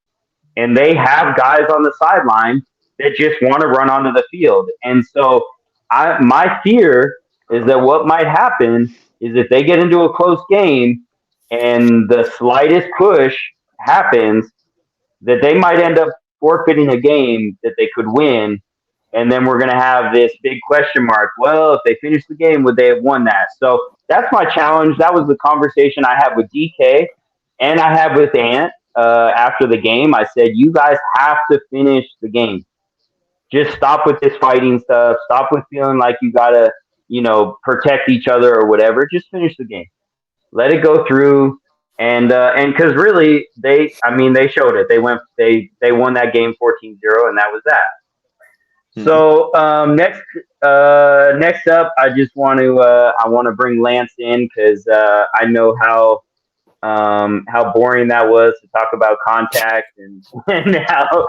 Speaker 1: and they have guys on the sideline that just want to run onto the field. And so my fear is that what might happen is if they get into a close game and the slightest push happens, that they might end up forfeiting a game that they could win. And then we're going to have this big question mark. Well, if they finish the game, would they have won that? So that's my challenge. That was the conversation I had with DK and I had with Ant after the game. I said, you guys have to finish the game. Just stop with this fighting stuff. Stop with feeling like you got to, protect each other or whatever. Just finish the game. Let it go through. And because really they showed it. They won that game 14-0 and that was that.
Speaker 3: mm-hmm.
Speaker 1: So next up, I just want to bring Lance in because I know how boring that was to talk about contact and how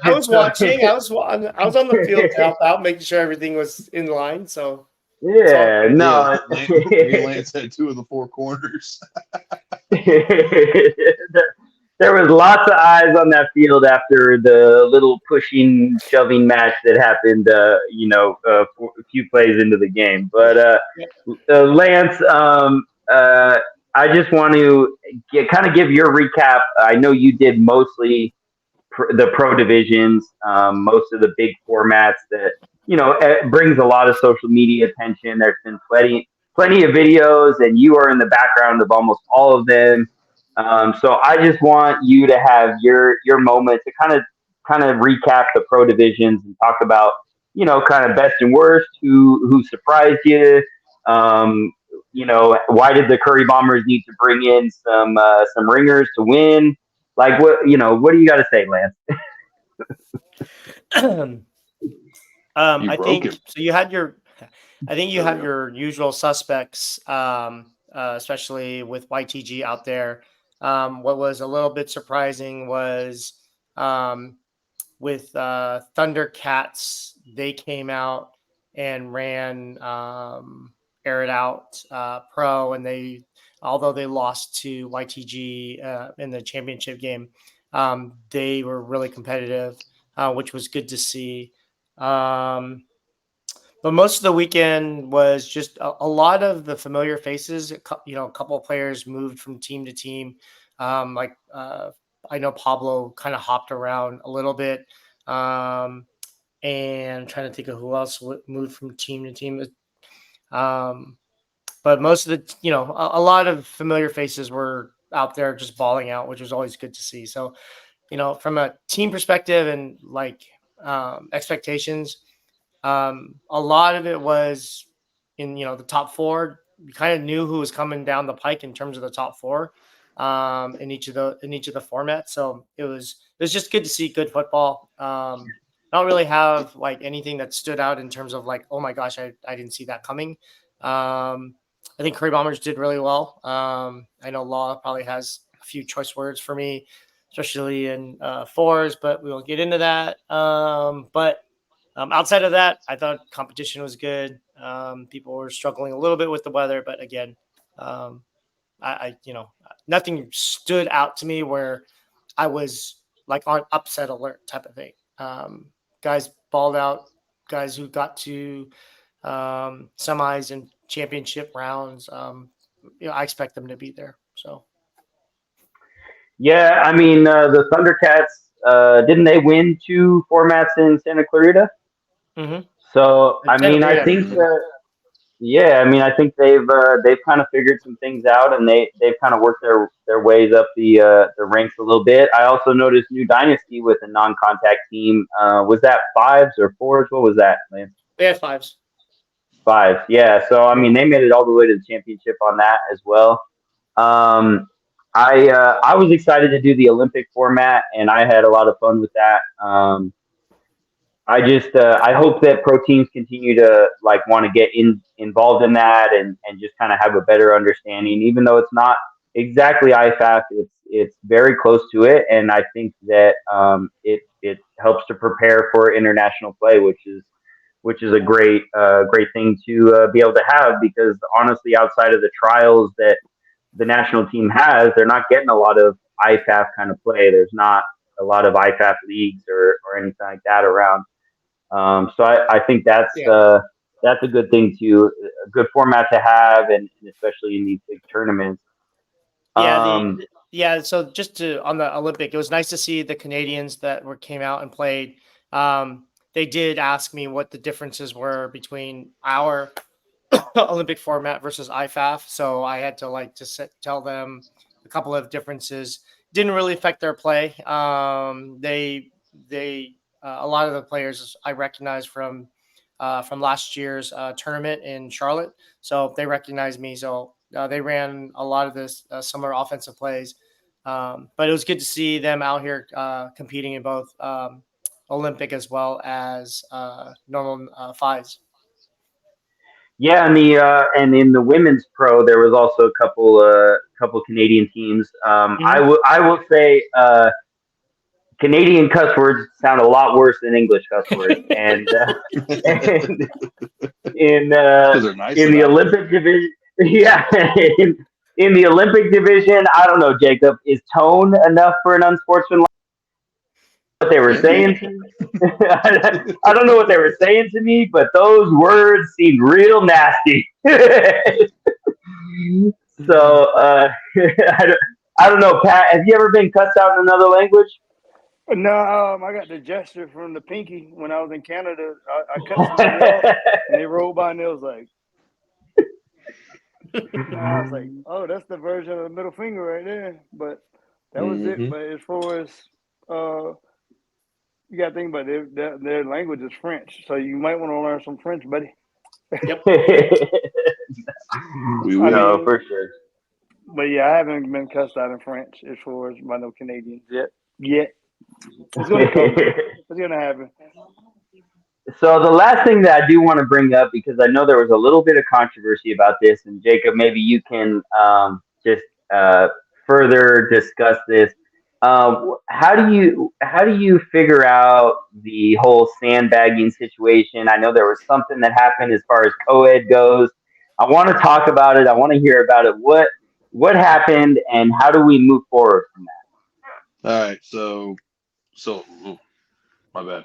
Speaker 4: I was watching. I was on the field to help out, making sure everything was in line. So
Speaker 1: yeah, no,
Speaker 3: Lance had 2 of the 4 corners.
Speaker 1: There was lots of eyes on that field after the little pushing, shoving match that happened, a few plays into the game. But Lance, I just want to kind of give your recap. I know you did mostly the pro divisions, most of the big formats that it brings a lot of social media attention. There's been plenty of videos, and you are in the background of almost all of them. So I just want you to have your moment to kind of recap the pro divisions and talk about kind of best and worst, who surprised you. Why did the Curry Bombers need to bring in some ringers to win? Like what do you got to say, Lance?
Speaker 4: I think so. I think you have your usual suspects, especially with YTG out there. What was a little bit surprising was with Thundercats, they came out and ran Air It Out Pro, and although they lost to YTG in the championship game, they were really competitive, which was good to see. But most of the weekend was just a lot of the familiar faces. A couple of players moved from team to team. I know Pablo kind of hopped around a little bit. And I'm trying to think of who else moved from team to team. But most of the, a lot of familiar faces were out there just balling out, which was always good to see. So, from a team perspective and expectations, a lot of it was in the top 4. You kind of knew who was coming down the pike in terms of the top 4 in each of the formats. So it was just good to see good football. I don't really have anything that stood out in terms of oh my gosh, I didn't see that coming. I think Curry Bombers did really well. I know Law probably has a few choice words for me. especially in fours, but we won't get into that. But outside of that, I thought competition was good. People were struggling a little bit with the weather, but again, nothing stood out to me where I was like on upset alert type of thing. Guys balled out, guys who got to semis and championship rounds. I expect them to be there. So
Speaker 1: Yeah, I mean, the Thundercats, didn't they win 2 formats in Santa Clarita?
Speaker 4: mm-hmm.
Speaker 1: So, I
Speaker 4: Santa
Speaker 1: mean, I
Speaker 4: Clarita.
Speaker 1: think, yeah, I mean, I think they've kind of figured some things out, and they've kind of worked their ways up the ranks a little bit. I also noticed New Dynasty with a non-contact team. Was that fives or fours? What was that, Lance?
Speaker 4: They had fives.
Speaker 1: Fives, yeah. So I mean, they made it all the way to the championship on that as well. Um, I was excited to do the Olympic format, and I had a lot of fun with that. I hope that pro teams continue to like want to get involved in that and just kind of have a better understanding, even though it's not exactly IFAF, it's very close to it, and I think that it helps to prepare for international play, which is a great thing to be able to have, because honestly, outside of the trials that the national team has, they're not getting a lot of IFAF kind of play. There's not a lot of IFAF leagues or anything like that around. So I think
Speaker 4: Yeah.
Speaker 1: that's a good thing to a good format to have, and especially in these big tournaments. Um,
Speaker 4: So just to on the Olympic, it was nice to see the Canadians that came out and played. They did ask me what the differences were between our Olympic format versus IFAF, so I had to tell them a couple of differences. Didn't really affect their play. They a lot of the players I recognized from last year's tournament in Charlotte, so they recognized me. So they ran a lot of this summer offensive plays, but it was good to see them out here competing in both Olympic as well as normal fives.
Speaker 1: yeah, and in the women's pro, there was also a couple Canadian teams.
Speaker 4: Mm-hmm.
Speaker 1: I will say Canadian cuss words sound a lot worse than English cuss words, and and in
Speaker 3: because they're nice
Speaker 1: in the
Speaker 3: about it.
Speaker 1: Olympic division, yeah, in the Olympic division, I don't know, Jacob, is tone enough for an unsportsmanlike? What they were
Speaker 3: Can be.
Speaker 1: saying to me? I don't know what they were saying to me, but those words seemed real nasty. So I don't know, Pat. Have you ever been cussed out in another language?
Speaker 2: No, I got the gesture from the pinky when I was in Canada. I cut somebody off, and they rolled by, and it was like, I was like, oh, that's the version of the middle finger right there. But that was it.
Speaker 3: Mhm.
Speaker 2: But as far as you got to think about their language is French, so you might want to learn some French, buddy.
Speaker 4: Yep.
Speaker 3: We
Speaker 2: I
Speaker 3: will.
Speaker 1: No,
Speaker 2: mean,
Speaker 1: for sure.
Speaker 2: but yeah, I haven't been cussed out in French as far as by no Canadians yet. Yet it's gonna come though. It's gonna happen.
Speaker 1: So the last thing that I do want to bring up, because I know there was a little bit of controversy about this, and Jacob, maybe you can just uh, further discuss this. How do you figure out the whole sandbagging situation? I know there was something that happened as far as co-ed goes. I want to talk about it. I want to hear about it. What happened, and how do we move forward from that?
Speaker 3: All right. So my bad.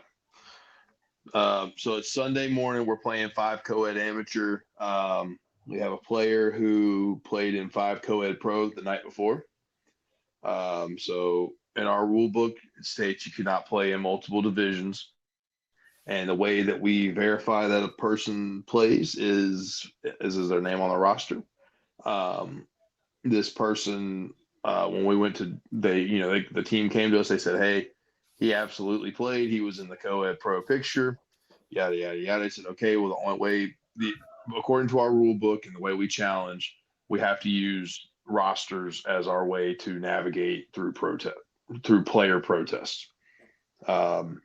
Speaker 3: So it's Sunday morning. We're playing 5 co-ed amateur. We have a player who played in 5 co-ed pro the night before. So in our rule book, it states you cannot play in multiple divisions. And the way that we verify that a person plays is their name on the roster. This person, when we went to, the team came to us, they said, hey, he absolutely played. He was in the co-ed pro picture, yada, yada, yada. I said, okay, well, the only way, according to our rule book and the way we challenge, we have to use rosters as our way to navigate through player protests. So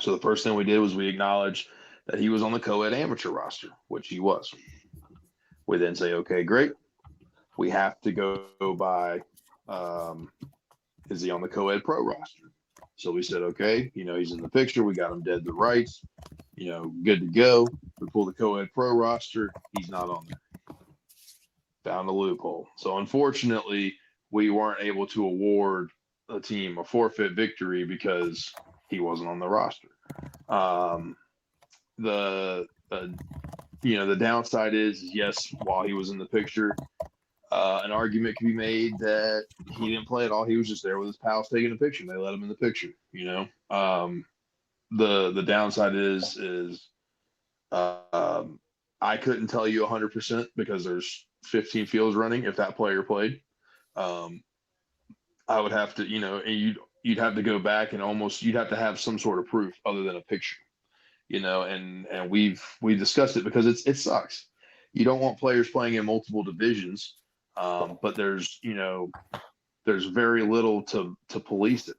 Speaker 3: the first thing we did was we acknowledged that he was on the co-ed amateur roster, which he was. We then say, okay, great. We have to go by is he on the co-ed pro roster? So we said, okay, he's in the picture. We got him dead to rights, good to go. We pull the co-ed pro roster. He's not on there. Found a loophole. So unfortunately, we weren't able to award the team a forfeit victory because he wasn't on the roster. The downside is, yes, while he was in the picture, an argument could be made that he didn't play at all. He was just there with his pals taking a picture. They let him in the picture. The downside is I couldn't tell you 100% because there's 15 fields running if that player played. I would have to, and you'd have to go back and you'd have to have some sort of proof other than a picture, and we've discussed it because it sucks. You don't want players playing in multiple divisions, but there's very little to police it.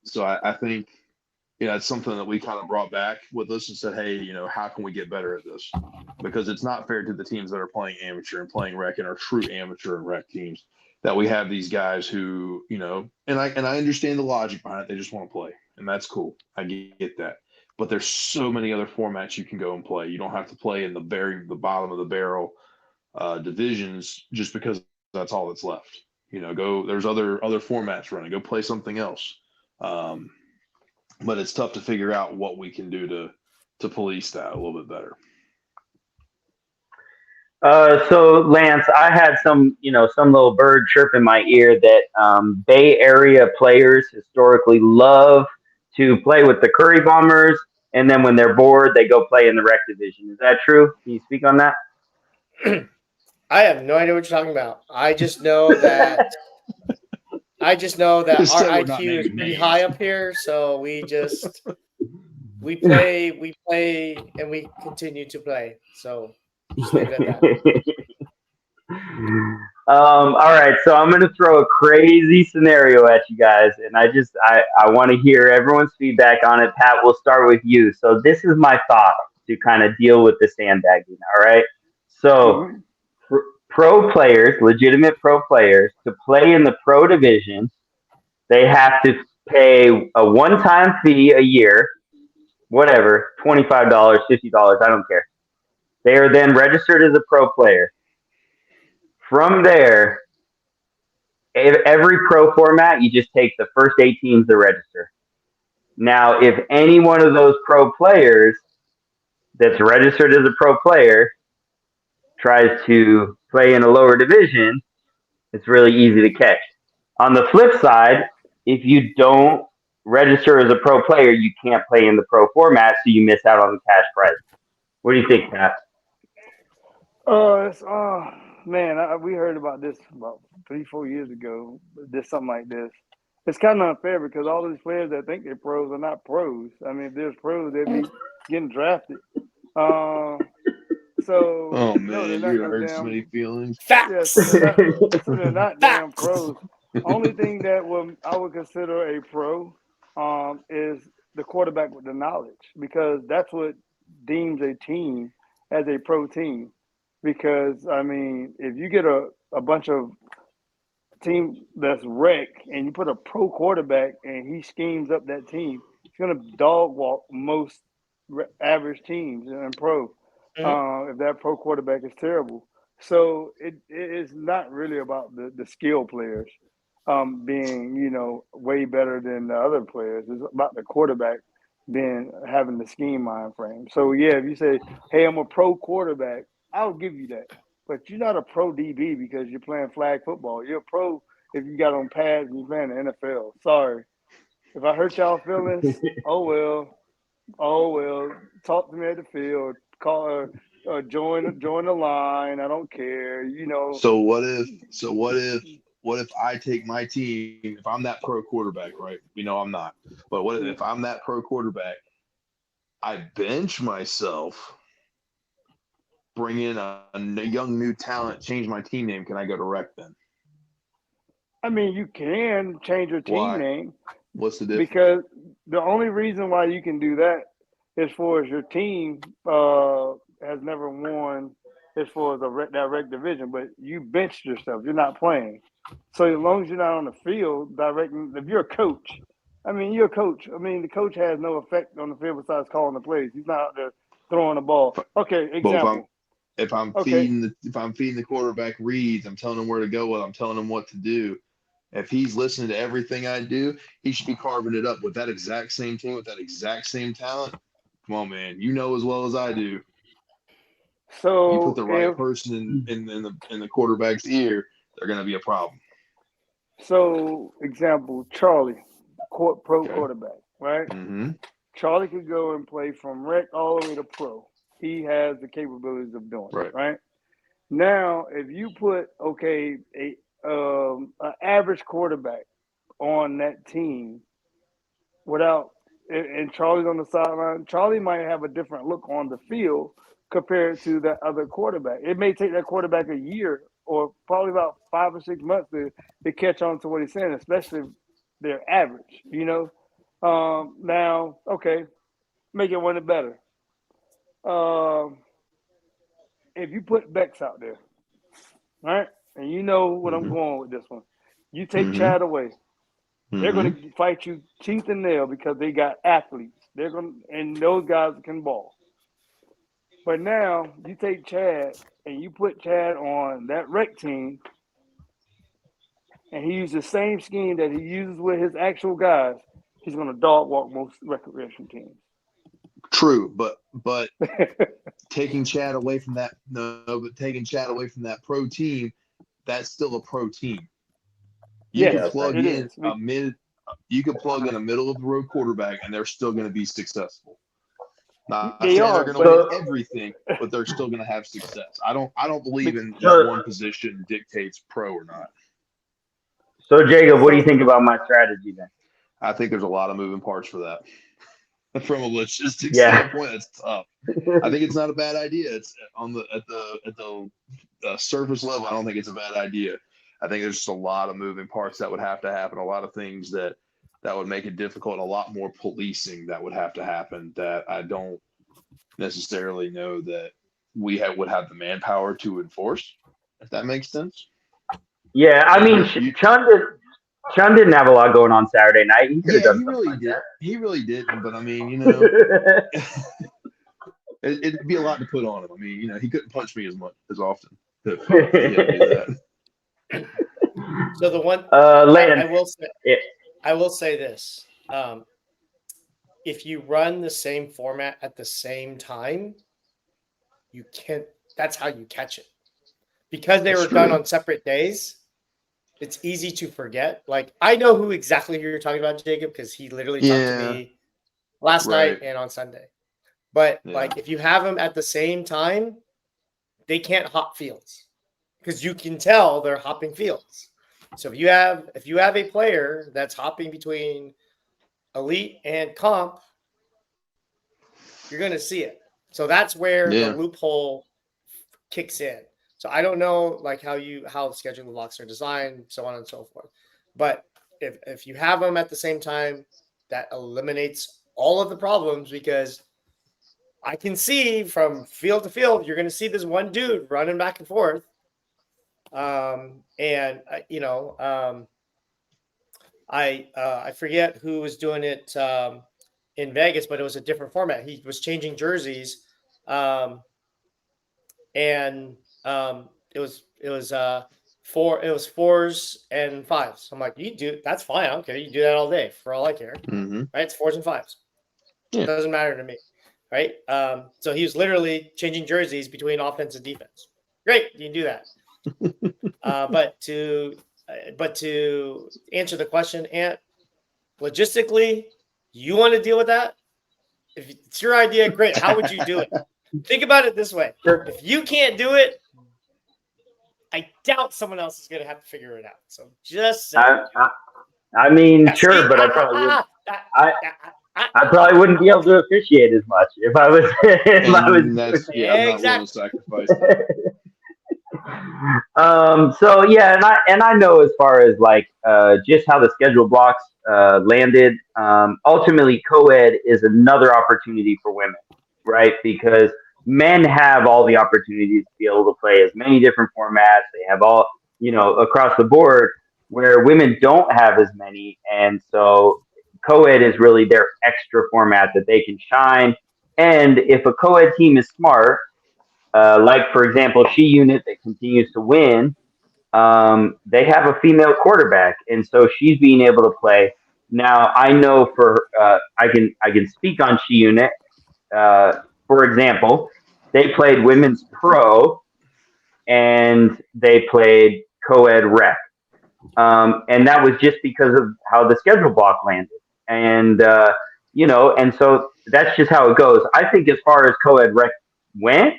Speaker 3: So I think, it's something that we kind of brought back with us and said, hey, how can we get better at this? Because it's not fair to the teams that are playing amateur and playing rec and are true amateur and rec teams that we have these guys who, and I understand the logic behind it. They just want to play, and that's cool. I get that. But there's so many other formats you can go and play. You don't have to play in the bottom of the barrel divisions just because that's all that's left. There's other formats running. Go play something else. But it's tough to figure out what we can do to police that a little bit better.
Speaker 1: So Lance, I had some little bird chirp in my ear that Bay Area players historically love to play with the Curry Bombers, and then when they're bored, they go play in the rec division. Is that true? Can you speak on that?
Speaker 4: I have no idea what you're talking about. I just know that our IQ is pretty high up here, so we play, and we continue to play. So just leave it at that.
Speaker 1: All right, so I'm going to throw a crazy scenario at you guys, and I want to hear everyone's feedback on it. Pat, we'll start with you. So this is my thought to kind of deal with the sandbagging. All right, so pro players, legitimate pro players, to play in the pro division, they have to pay a one-time fee a year, whatever, $25, $50, I don't care. They are then registered as a pro player. From there, every pro format, you just take the first 8 teams to register. Now, if any one of those pro players that's registered as a pro player tries to play in a lower division, it's really easy to catch. On the flip side, if you don't register as a pro player, you can't play in the pro format, so you miss out on the cash prize. What do you think, Pat?
Speaker 2: We heard about this about 3-4 years ago. Something like this. It's kind of unfair because all these players that think they're pros are not pros. I mean, if there's pros, they'd be getting drafted.
Speaker 3: Oh man, you're gonna hurt so many feelings.
Speaker 2: Yes, they're not damn pros. Only thing that I would consider a pro is the quarterback with the knowledge, because that's what deems a team as a pro team. Because I mean, if you get a bunch of team that's rec and you put a pro quarterback and he schemes up that team, he's gonna dog walk most average teams in pro. If that pro quarterback is terrible. So it is not really about the skill players being, way better than the other players. It's about the quarterback having the scheme mind frame. So yeah, if you say, hey, I'm a pro quarterback, I'll give you that. But you're not a pro DB because you're playing flag football. You're a pro if you got on pads and you're playing the NFL. Sorry. If I hurt y'all feelings, oh well. Talk to me at the field. Call join the line. I don't care.
Speaker 3: So what if I take my team, if I'm that pro quarterback, right? I'm not. But what if I'm that pro quarterback, I bench myself, bring in a young new talent, change my team name, can I go to rec then?
Speaker 2: I mean, you can change your team name.
Speaker 3: What's the difference?
Speaker 2: Because the only reason why you can do that is for your team has never won as far as that rec division, but you benched yourself. You're not playing. So as long as you're not on the field directing, if you're a coach, you're a coach. The coach has no effect on the field besides calling the plays. He's not out there throwing the ball. Okay,
Speaker 3: But
Speaker 2: example.
Speaker 3: if I'm
Speaker 2: Okay,
Speaker 3: feeding the quarterback reads, I'm telling him where to go, I'm telling him what to do. If he's listening to everything I do, he should be carving it up with that exact same team, with that exact same talent. Come on, man. You know as well as I do. You put
Speaker 2: so
Speaker 3: the right person in the quarterback's ear, they're going to be a problem.
Speaker 2: example, Charlie, pro quarterback, right?
Speaker 3: Mm-hmm.
Speaker 2: Charlie could go and play from rec all the way to pro. He has the capabilities of doing it, right? Now, if you put an average quarterback on that team and Charlie's on the sideline, Charlie might have a different look on the field compared to that other quarterback. It may take that quarterback a year or probably about 5 or 6 months to catch on to what he's saying, especially if they're average, Now, make it one better. If you put Bex out there, right, and you know what I'm going with this one, you take Chad away. They're going to fight you teeth and nail because they got athletes. And those guys can ball. But now you take Chad and you put Chad on that rec team, and he uses the same scheme that he uses with his actual guys. He's going to dog walk most recreation teams.
Speaker 3: True, but taking Chad away from that pro team, that's still a pro team. You can plug in a middle of the road quarterback, and they're still going to be successful. Not saying they're going to win everything, but they're still going to have success. I don't believe in that one position dictates pro or not.
Speaker 1: So Jacob, what do you think about my strategy then?
Speaker 3: I think there's a lot of moving parts for that. From a logistics standpoint, it's tough. I think it's not a bad idea. It's at the surface level. I don't think it's a bad idea. I think there's just a lot of moving parts that would have to happen. A lot of things that would make it difficult. And a lot more policing that would have to happen. That I don't necessarily know that we would have the manpower to enforce. If that makes sense.
Speaker 1: Yeah, I mean, Chun didn't have a lot going on Saturday night. He could have done something like that.
Speaker 3: He really didn't, but it'd be a lot to put on him. He couldn't punch me as often. If he had to do that.
Speaker 4: So the one I will say this: if you run the same format at the same time, you can't. That's how you catch it, because they were done on separate days. It's easy to forget. Like, I know who exactly you're talking about, Jacob, because he literally talked to me last night and on Sunday. But if you have them at the same time, they can't hop fields because you can tell they're hopping fields. So if you have a player that's hopping between elite and comp, you're going to see it. So that's where the loophole kicks in. So I don't know how scheduling blocks are designed, so on and so forth. But if you have them at the same time, that eliminates all of the problems, because I can see from field to field, you're going to see this one dude running back and forth. I forget who was doing it in Vegas, but it was a different format. He was changing jerseys, it was 4s and 5s. I'm like, that's fine. I don't care. You do that all day for all I care.
Speaker 3: Mm-hmm.
Speaker 4: Right? It's 4s and 5s. Yeah. It doesn't matter to me. Right? So he was literally changing jerseys between offense and defense. Great, you can do that. But to answer the question, Ant, logistically, you want to deal with that? If it's your idea, great. How would you do it? Think about it this way. If you can't do it, I doubt someone else is going to have to figure it out. So just say
Speaker 1: I mean, sure, but I probably wouldn't be able to officiate as much if I was.
Speaker 3: I'm not willing to sacrifice that.
Speaker 1: So yeah, and I know as far as just how the schedule blocks landed. Ultimately, co-ed is another opportunity for women, right? Because men have all the opportunities to be able to play as many different formats. They have across the board, where women don't have as many, and so co-ed is really their extra format that they can shine. And if a co-ed team is smart, like for example, She Unit that continues to win, they have a female quarterback, and so she's being able to play. Now I know I can speak on She Unit. For example, they played women's pro and they played co-ed rec, and that was just because of how the schedule block landed. And and so that's just how it goes. I think as far as co-ed rec went,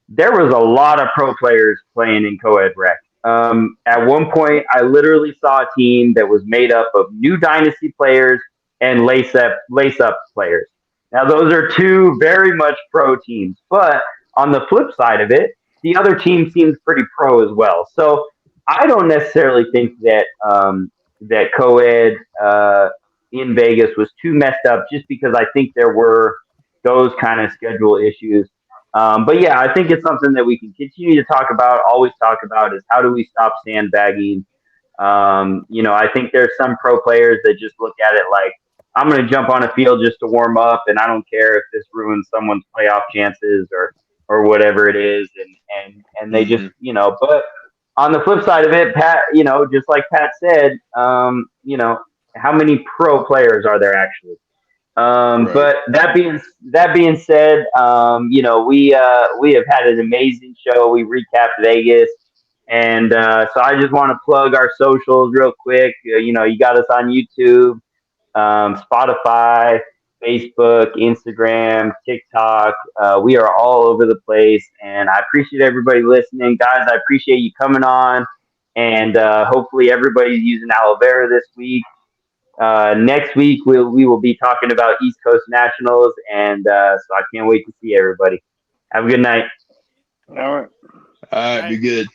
Speaker 1: there was a lot of pro players playing in co-ed rec. At one point, I literally saw a team that was made up of new dynasty players and lace up players. Now, those are two very much pro teams, but on the flip side of it, the other team seems pretty pro as well. So I don't necessarily think that co-ed in Vegas was too messed up, just because I think there were those kind of schedule issues. But yeah, I think it's something that we can continue to talk about, always talk about, is how do we stop sandbagging? I think there's some pro players that just look at it like, I'm going to jump on a field just to warm up, and I don't care if this ruins someone's playoff chances or whatever it is, and they just But on the flip side of it, Pat, just like Pat said, how many pro players are there actually?
Speaker 3: Right.
Speaker 1: But that being said, we have had an amazing show. We recapped Vegas, and so I just want to plug our socials real quick. You got us on YouTube, Spotify, Facebook, Instagram, TikTok. We are all over the place, and I appreciate everybody listening, guys. I appreciate you coming on, and hopefully everybody's using aloe vera this week. Next week we will be talking about East Coast Nationals, and so I can't wait to see everybody. Have a good night.
Speaker 2: All right.
Speaker 3: All right, be good.